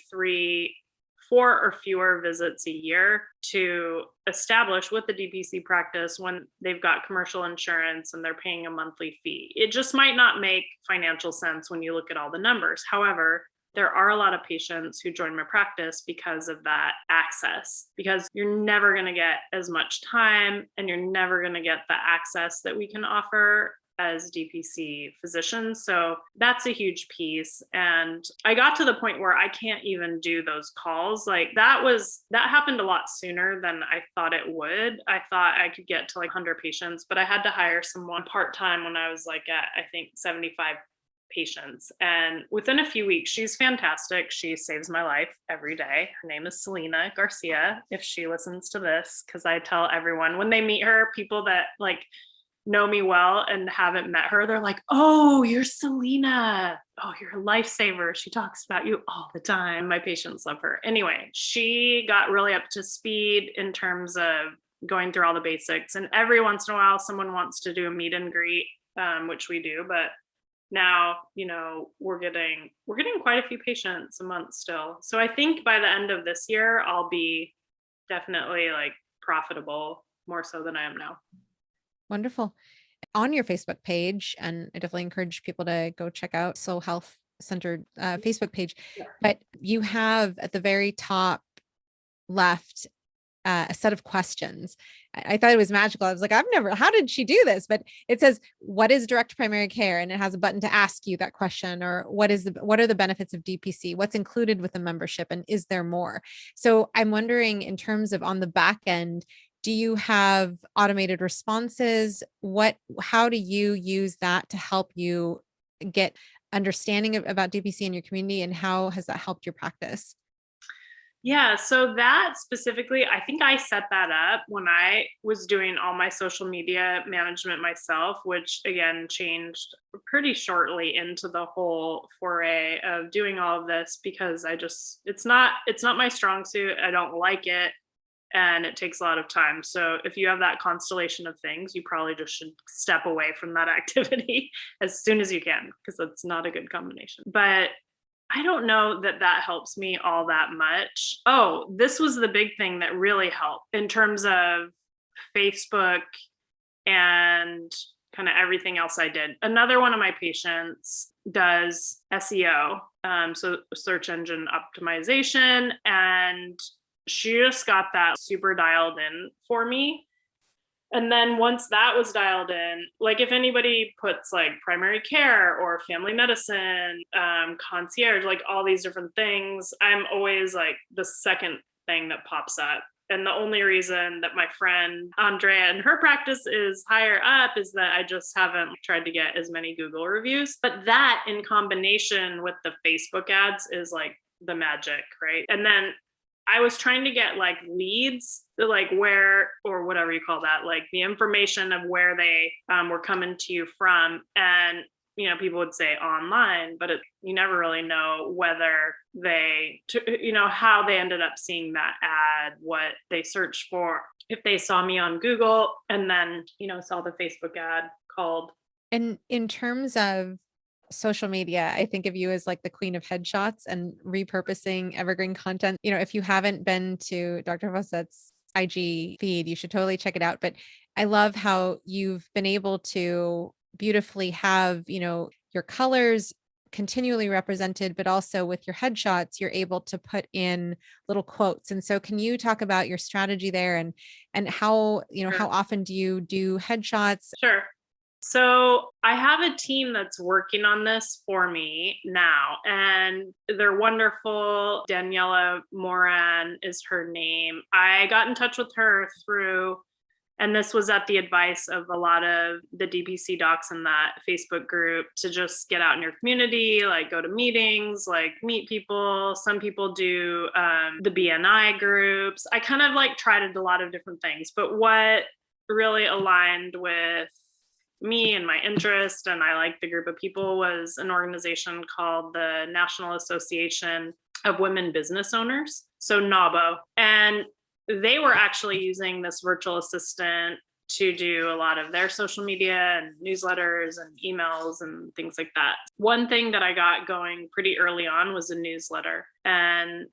4 or fewer visits a year to establish with the DPC practice when they've got commercial insurance and they're paying a monthly fee. It just might not make financial sense when you look at all the numbers. However, there are a lot of patients who join my practice because of that access, because you're never going to get as much time and you're never going to get the access that we can offer as DPC physicians. So that's a huge piece. And I got to the point where I can't even do those calls. Like that happened a lot sooner than I thought it would. I thought I could get to like 100 patients, but I had to hire someone part-time when I was like at, I think 75 patients. And within a few weeks, she's fantastic. She saves my life every day. Her name is Selena Garcia, if she listens to this, because I tell everyone when they meet her, people that like know me well and haven't met her, they're like, oh, you're Selena. Oh, you're a lifesaver. She talks about you all the time. My patients love her. Anyway, she got really up to speed in terms of going through all the basics. And every once in a while, someone wants to do a meet and greet, which we do, but now, we're getting quite a few patients a month still. So I think by the end of this year, I'll be definitely like profitable more so than I am now. Wonderful. On your Facebook page, and I definitely encourage people to go check out Soul Health Centered Facebook page, but you have at the very top left a set of questions. I thought it was magical. I was like, how did she do this? But it says, what is direct primary care? And it has a button to ask you that question, or what are the benefits of DPC? What's included with the membership? And is there more? So I'm wondering, in terms of on the back end, do you have automated responses? How do you use that to help you get understanding about DPC in your community? And how has that helped your practice? Yeah, so that specifically, I think I set that up when I was doing all my social media management myself, which again changed pretty shortly into the whole foray of doing all of this because it's not my strong suit. I don't like it and it takes a lot of time. So if you have that constellation of things, you probably just should step away from that activity as soon as you can because it's not a good combination. But I don't know that helps me all that much. Oh, this was the big thing that really helped in terms of Facebook and kind of everything else I did. Another one of my patients does SEO, so search engine optimization, and she just got that super dialed in for me. And then once that was dialed in, like if anybody puts like primary care or family medicine, concierge, like all these different things, I'm always like the second thing that pops up. And the only reason that my friend Andrea and her practice is higher up is that I just haven't tried to get as many Google reviews. But that in combination with the Facebook ads is like the magic, right? And then I was trying to get like leads, like where, or whatever you call that, like the information of where they were coming to you from. And, people would say online, but you never really know whether how they ended up seeing that ad, what they searched for, if they saw me on Google and then, saw the Facebook ad, called. And in terms of social media, I think of you as like the queen of headshots and repurposing evergreen content. If you haven't been to Dr. Faucette's IG feed, you should totally check it out. But I love how you've been able to beautifully have, your colors continually represented, but also with your headshots, you're able to put in little quotes. And so can you talk about your strategy there and how, Sure. how often do you do headshots? Sure. So I have a team that's working on this for me now, and they're wonderful. Daniela Moran is her name. I got in touch with her and this was at the advice of a lot of the DPC docs in that Facebook group, to just get out in your community, like go to meetings, like meet people. Some people do the BNI groups. I kind of like tried a lot of different things, but what really aligned with me and my interest, and I like the group of people, was an organization called the National Association of Women Business Owners, so NAWBO. And they were actually using this virtual assistant to do a lot of their social media and newsletters and emails and things like that. One thing that I got going pretty early on was a newsletter, and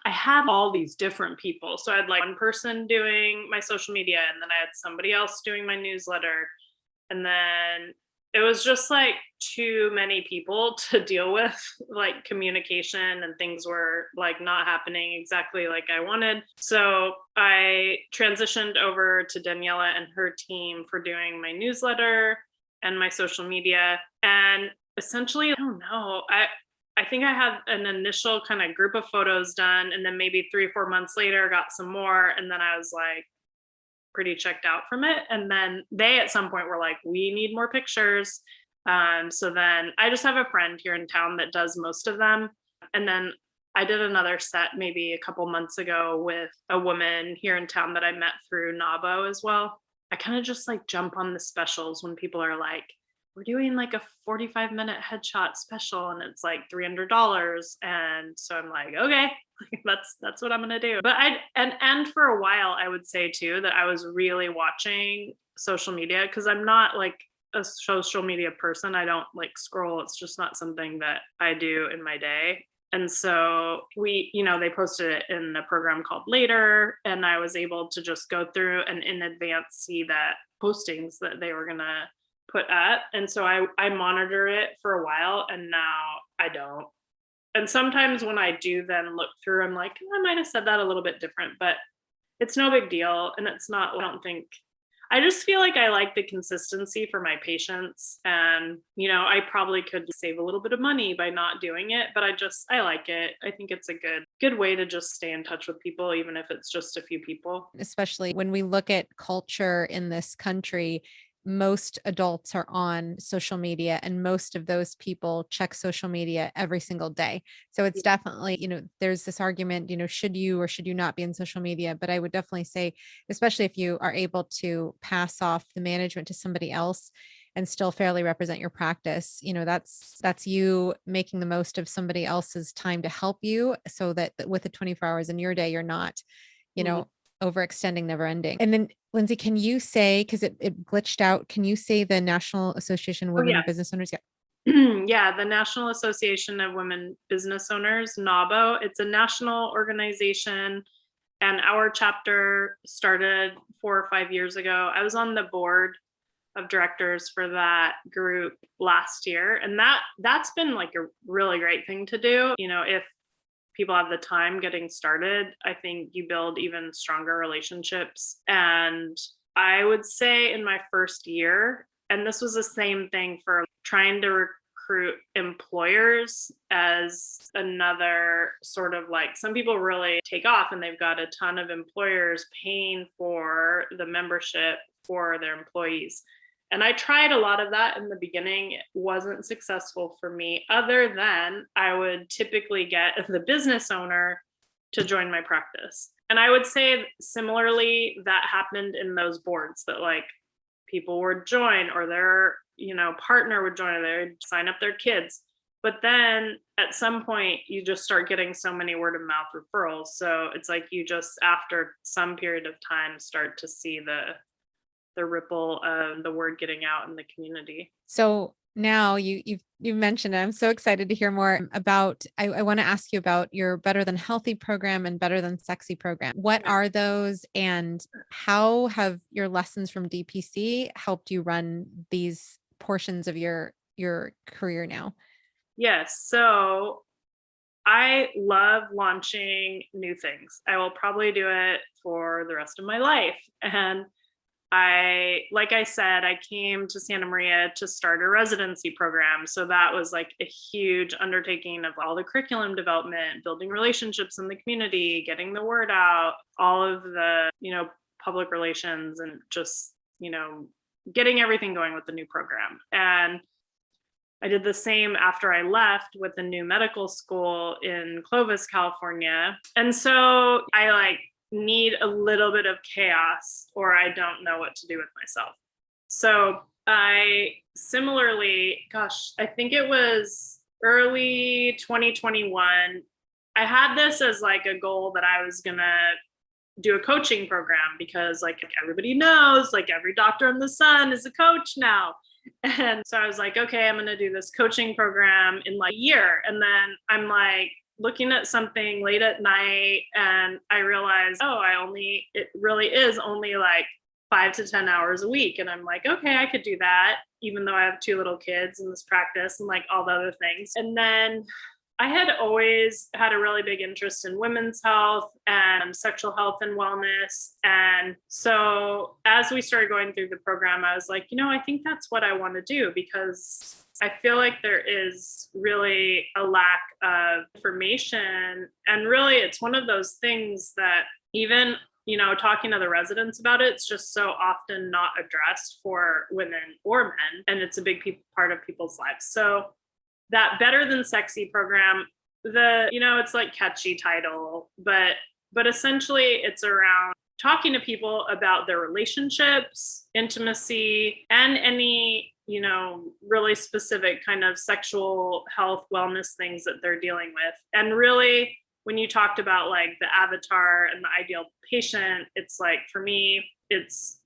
I had all these different people. So I had like one person doing my social media, and then I had somebody else doing my newsletter. And then it was just like too many people to deal with, like communication, and things were like not happening exactly like I wanted. So I transitioned over to Daniela and her team for doing my newsletter. and my social media. And essentially, I don't know. I think I had an initial kind of group of photos done, and then maybe 3 or 4 months later got some more. And then I was like pretty checked out from it. And then they at some point were like, we need more pictures. So then I just have a friend here in town that does most of them. And then I did another set maybe a couple months ago with a woman here in town that I met through Nabo as well. I kind of just like jump on the specials when people are like, we're doing like a 45-minute headshot special and it's like $300. And so I'm like, okay, that's what I'm gonna do. But and for a while I would say too that I was really watching social media because I'm not like a social media person. I don't like scroll. It's just not something that I do in my day. And so they posted it in a program called Later, and I was able to just go through and in advance see that postings that they were gonna put up. And so I monitor it for a while, and now I don't. And sometimes when I do then look through, I'm like, I might have said that a little bit different, but it's no big deal. And it's not, I don't think, I just feel like I like the consistency for my patients. And, I probably could save a little bit of money by not doing it, but I like it. I think it's a good way to just stay in touch with people, even if it's just a few people. Especially when we look at culture in this country, most adults are on social media and most of those people check social media every single day. So it's definitely, there's this argument, should you or should you not be in social media? But I would definitely say, especially if you are able to pass off the management to somebody else and still fairly represent your practice, that's you making the most of somebody else's time to help you so that with the 24 hours in your day, you're not, overextending, never ending. And then Lindsay, can you say, because it glitched out, can you say the National Association of Women Business Owners? Yeah. Yeah, the National Association of Women Business Owners, NAWBO. It's a national organization, and our chapter started 4 or 5 years ago. I was on the board of directors for that group last year, and that's been like a really great thing to do. If people have the time getting started, I think you build even stronger relationships. And I would say in my first year, and this was the same thing for trying to recruit employers as another sort of like, some people really take off and they've got a ton of employers paying for the membership for their employees. And I tried a lot of that in the beginning. It wasn't successful for me, other than I would typically get the business owner to join my practice. And I would say similarly, that happened in those boards that like people would join, or their, partner would join, or they would sign up their kids. But then at some point you just start getting so many word of mouth referrals. So it's like you just, after some period of time, start to see the ripple of the word getting out in the community. So now you've mentioned it. I'm so excited to hear more about, I want to ask you about your Better Than Healthy program and Better Than Sexy program. What are those, and how have your lessons from DPC helped you run these portions of your career now? Yes. So I love launching new things. I will probably do it for the rest of my life. And like I said, I came to Santa Maria to start a residency program. So that was like a huge undertaking of all the curriculum development, building relationships in the community, getting the word out, all of the, public relations, and just, getting everything going with the new program. And I did the same after I left with the new medical school in Clovis, California. And so I need a little bit of chaos, or I don't know what to do with myself. So I similarly, I think it was early 2021. I had this as like a goal that I was going to do a coaching program, because like everybody knows, like every doctor in the sun is a coach now. And so I was like, okay, I'm going to do this coaching program in like a year. And then I'm like looking at something late at night, and I realized, it really is only like 5 to 10 hours a week. And I'm like, okay, I could do that, even though I have 2 little kids in this practice and like all the other things. And then I had always had a really big interest in women's health and sexual health and wellness. And so as we started going through the program, I was like, I think that's what I want to do, because I feel like there is really a lack of information. And really, it's one of those things that even, talking to the residents about it, it's just so often not addressed for women or men. And it's a big part of people's lives. So that Better Than Sexy program, it's like catchy title, but essentially it's around talking to people about their relationships, intimacy, and any, really specific kind of sexual health, wellness things that they're dealing with. And really, when you talked about like the avatar and the ideal patient, it's like, for me, it's,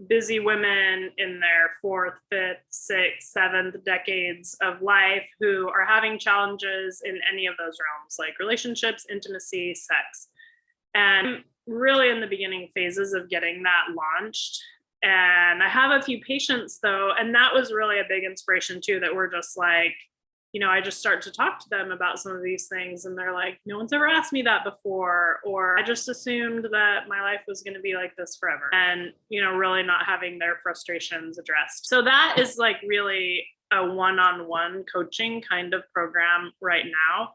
busy women in their 4th, 5th, 6th, 7th decades of life who are having challenges in any of those realms, like relationships, intimacy, sex. And really in the beginning phases of getting that launched. And I have a few patients though, and that was really a big inspiration too, that we're just like, I just start to talk to them about some of these things and they're like, no one's ever asked me that before, or I just assumed that my life was going to be like this forever, and really not having their frustrations addressed. So that is like really a one-on-one coaching kind of program right now,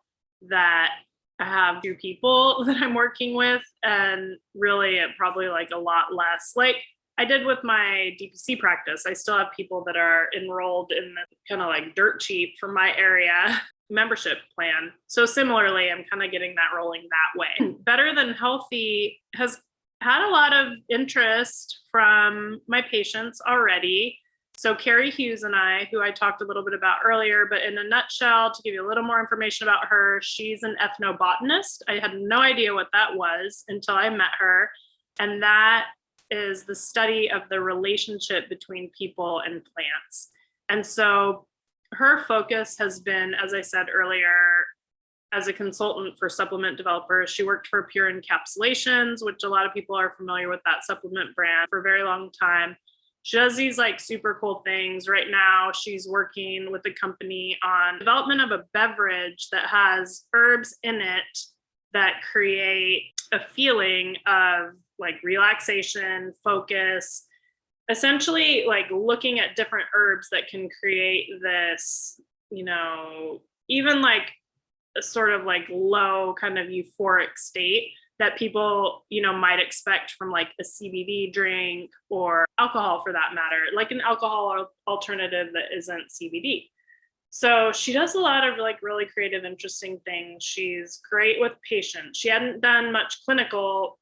that I have 2 people that I'm working with, and really it probably like a lot less like I did with my DPC practice. I still have people that are enrolled in the kind of like dirt cheap for my area membership plan. So similarly, I'm kind of getting that rolling that way. Better Than Healthy has had a lot of interest from my patients already. So Carrie Hughes and I, who I talked a little bit about earlier, but in a nutshell, to give you a little more information about her, she's an ethnobotanist. I had no idea what that was until I met her. And that is the study of the relationship between people and plants. And so her focus has been, as I said earlier, as a consultant for supplement developers. She worked for Pure Encapsulations, which a lot of people are familiar with that supplement brand, for a very long time. She does these like super cool things. Right now, she's working with a company on development of a beverage that has herbs in it that create a feeling of like relaxation, focus, essentially like looking at different herbs that can create this, even like a sort of like low kind of euphoric state that people, might expect from like a CBD drink or alcohol for that matter, like an alcohol alternative that isn't CBD. So she does a lot of like really creative, interesting things. She's great with patients. She hadn't done much clinical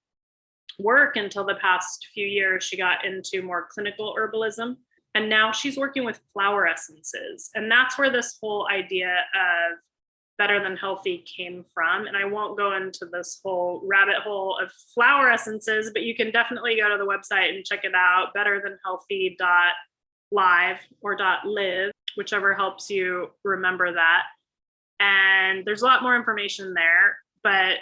work until the past few years. She got into more clinical herbalism, and now she's working with flower essences. And that's where this whole idea of Better Than Healthy came from. And I won't go into this whole rabbit hole of flower essences, but you can definitely go to the website and check it out, betterthanhealthy.live or .live, whichever helps you remember that. And there's a lot more information there, but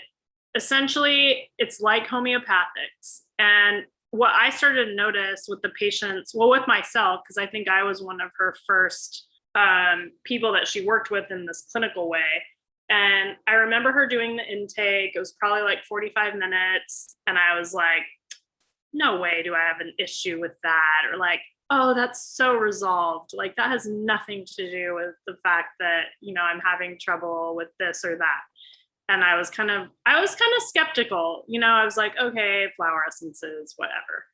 essentially it's like homeopathics. And what I started to notice with the patients, well, with myself, because I think I was one of her first people that she worked with in this clinical way. And I remember her doing the intake. It was probably like 45 minutes. And I was like, no way do I have an issue with that. Or like, oh, that's so resolved. Like that has nothing to do with the fact that, I'm having trouble with this or that. And I was kind of skeptical, I was like, okay, flower essences, whatever.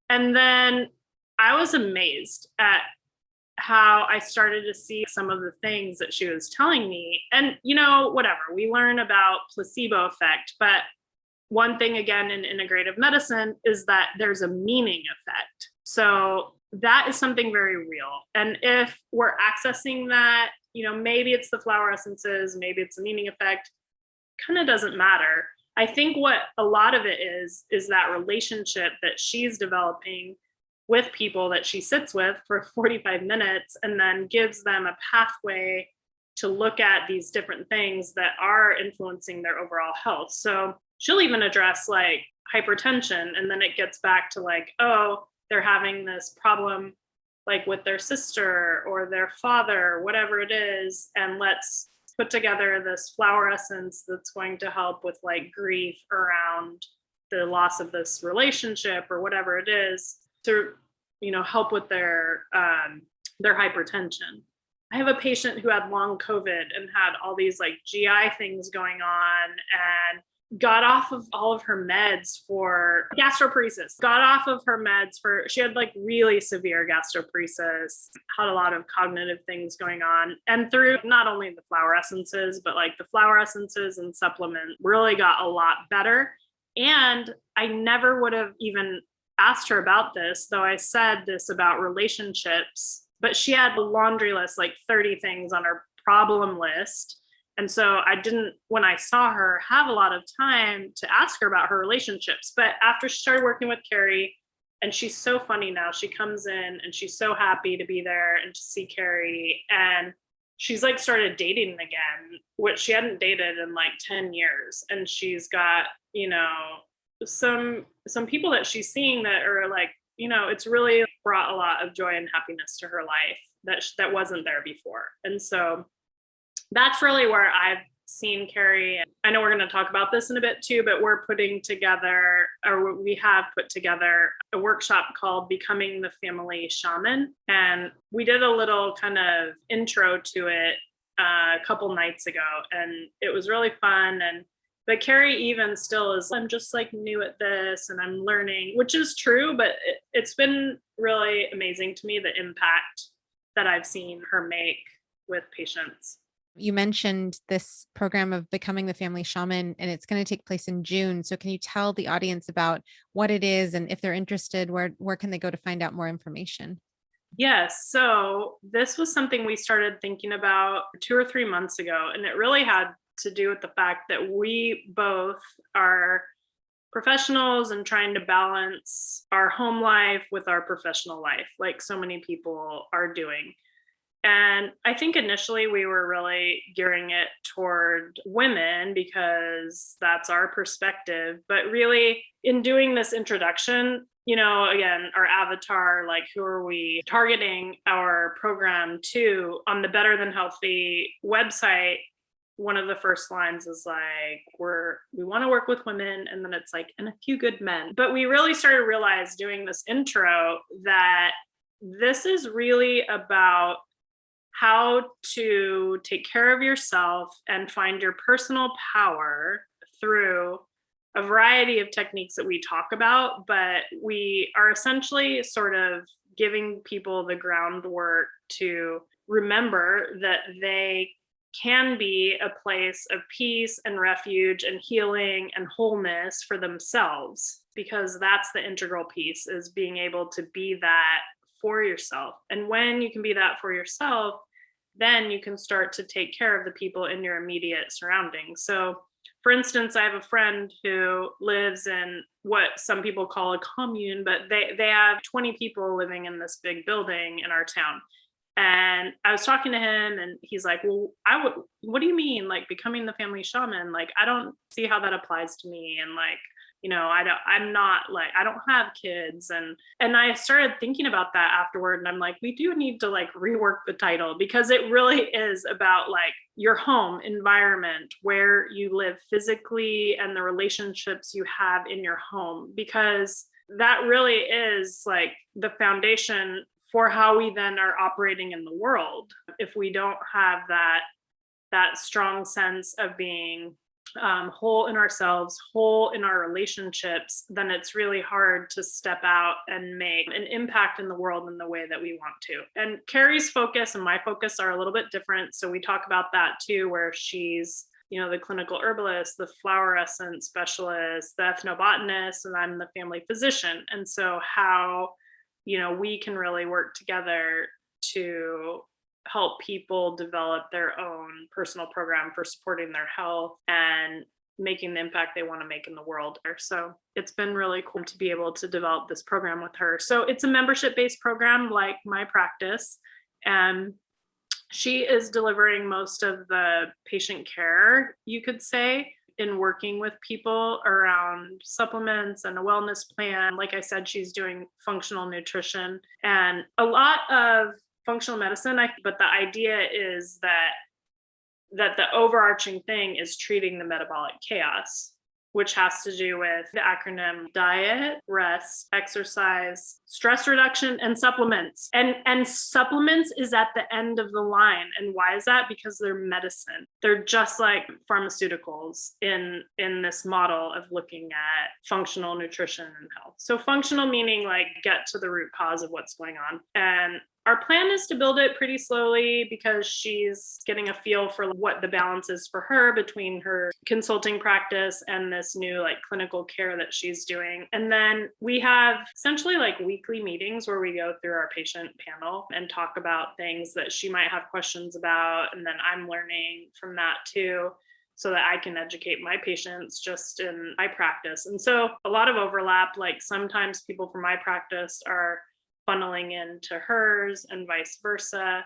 And then I was amazed at how I started to see some of the things that she was telling me. And, whatever, we learn about placebo effect, but one thing again in integrative medicine is that there's a meaning effect. So that is something very real. And if we're accessing that, maybe it's the flower essences, maybe it's the meaning effect, kind of doesn't matter. I think what a lot of it is that relationship that she's developing with people that she sits with for 45 minutes and then gives them a pathway to look at these different things that are influencing their overall health. So she'll even address like hypertension, and then it gets back to like, oh, they're having this problem like with their sister or their father, whatever it is, and let's put together this flower essence that's going to help with like grief around the loss of this relationship or whatever it is to, help with their hypertension. I have a patient who had long COVID and had all these like GI things going on and got off of all of her meds for gastroparesis, she had like really severe gastroparesis, had a lot of cognitive things going on. And through not only the flower essences, but like the flower essences and supplement really got a lot better. And I never would have even asked her about this, though I said this about relationships, but she had a laundry list, like 30 things on her problem list. And so I didn't, when I saw her, have a lot of time to ask her about her relationships. But after she started working with Carrie, and she's so funny now, she comes in and she's so happy to be there and to see Carrie. And she's like started dating again, which she hadn't dated in like 10 years. And she's got, some people that she's seeing that are like, it's really brought a lot of joy and happiness to her life that wasn't there before. And so that's really where I've seen Carrie. I know we're going to talk about this in a bit too, but we have put together a workshop called Becoming the Family Shaman. And we did a little kind of intro to it a couple nights ago, and it was really fun. But Carrie even still is, I'm just like new at this and I'm learning, which is true, but it's been really amazing to me, the impact that I've seen her make with patients. You mentioned this program of Becoming the Family Shaman, and it's going to take place in June. So can you tell the audience about what it is, and if they're interested, where can they go to find out more information? Yes. So this was something we started thinking about 2 or 3 months ago, and it really had to do with the fact that we both are professionals and trying to balance our home life with our professional life, like so many people are doing. And I think initially we were really gearing it toward women because that's our perspective. But really, in doing this introduction, again, our avatar, like who are we targeting our program to? On the Better Than Healthy website, one of the first lines is like, we want to work with women. And then it's like, and a few good men. But we really started to realize doing this intro that this is really about how to take care of yourself and find your personal power through a variety of techniques that we talk about, but we are essentially sort of giving people the groundwork to remember that they can be a place of peace and refuge and healing and wholeness for themselves, because that's the integral piece, is being able to be that for yourself. And when you can be that for yourself, then you can start to take care of the people in your immediate surroundings. So for instance, I have a friend who lives in what some people call a commune, but they have 20 people living in this big building in our town. And I was talking to him and he's like, well, what do you mean? Like becoming the family shaman? Like, I don't see how that applies to me. And like, I don't have kids. And I started thinking about that afterward. And I'm like, we do need to like rework the title, because it really is about like your home environment, where you live physically and the relationships you have in your home, because that really is like the foundation for how we then are operating in the world. If we don't have that strong sense of being whole in ourselves, whole in our relationships, then it's really hard to step out and make an impact in the world in the way that we want to. And Carrie's focus and my focus are a little bit different. So we talk about that too, where she's, the clinical herbalist, the flower essence specialist, the ethnobotanist, and I'm the family physician. And so how, we can really work together to help people develop their own personal program for supporting their health and making the impact they want to make in the world. So it's been really cool to be able to develop this program with her. So it's a membership-based program like my practice, and she is delivering most of the patient care, you could say, in working with people around supplements and a wellness plan. Like I said, she's doing functional nutrition and a lot of functional medicine, but the idea is that that the overarching thing is treating the metabolic chaos, which has to do with the acronym diet, rest, exercise, stress reduction, and supplements. And supplements is at the end of the line. And why is that? Because they're medicine. They're just like pharmaceuticals in this model of looking at functional nutrition and health. So functional meaning like get to the root cause of what's going on. And our plan is to build it pretty slowly because she's getting a feel for what the balance is for her between her consulting practice and this new like clinical care that she's doing. And then we have essentially like weekly meetings where we go through our patient panel and talk about things that she might have questions about. And then I'm learning from that too, so that I can educate my patients just in my practice. And so a lot of overlap, like sometimes people from my practice are funneling into hers and vice versa.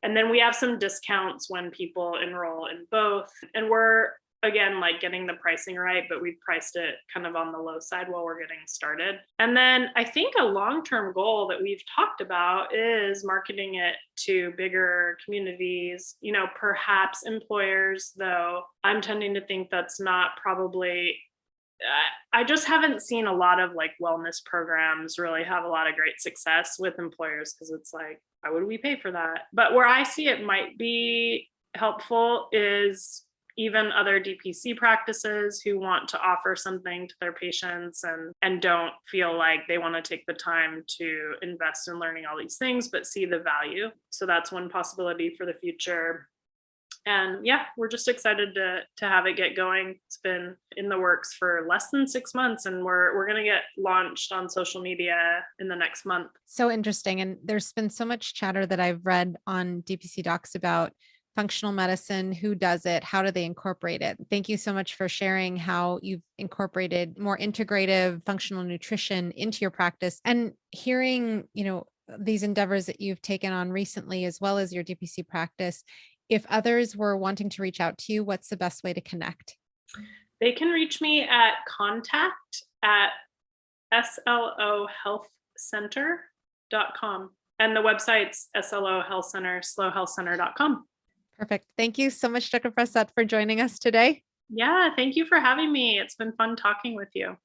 And then we have some discounts when people enroll in both. And we're, again, like getting the pricing right, but we've priced it kind of on the low side while we're getting started. And then I think a long-term goal that we've talked about is marketing it to bigger communities, you know, perhaps employers, though I'm tending to think that's not probably I just haven't seen a lot of like wellness programs really have a lot of great success with employers because it's like, why would we pay for that? But where I see it might be helpful is even other DPC practices who want to offer something to their patients and don't feel like they want to take the time to invest in learning all these things, but see the value. So that's one possibility for the future. And yeah, we're just excited to have it get going. It's been in the works for less than 6 months, and we're going to get launched on social media in the next month. So interesting. And there's been so much chatter that I've read on DPC Docs about functional medicine, who does it, how do they incorporate it? Thank you so much for sharing how you've incorporated more integrative functional nutrition into your practice, and hearing, you know, these endeavors that you've taken on recently, as well as your DPC practice. If others were wanting to reach out to you, what's the best way to connect? They can reach me at contact@slohealthcenter.com. And the website's slohealthcenter.com. Perfect. Thank you so much, Dr. Faucette, for joining us today. Yeah, thank you for having me. It's been fun talking with you.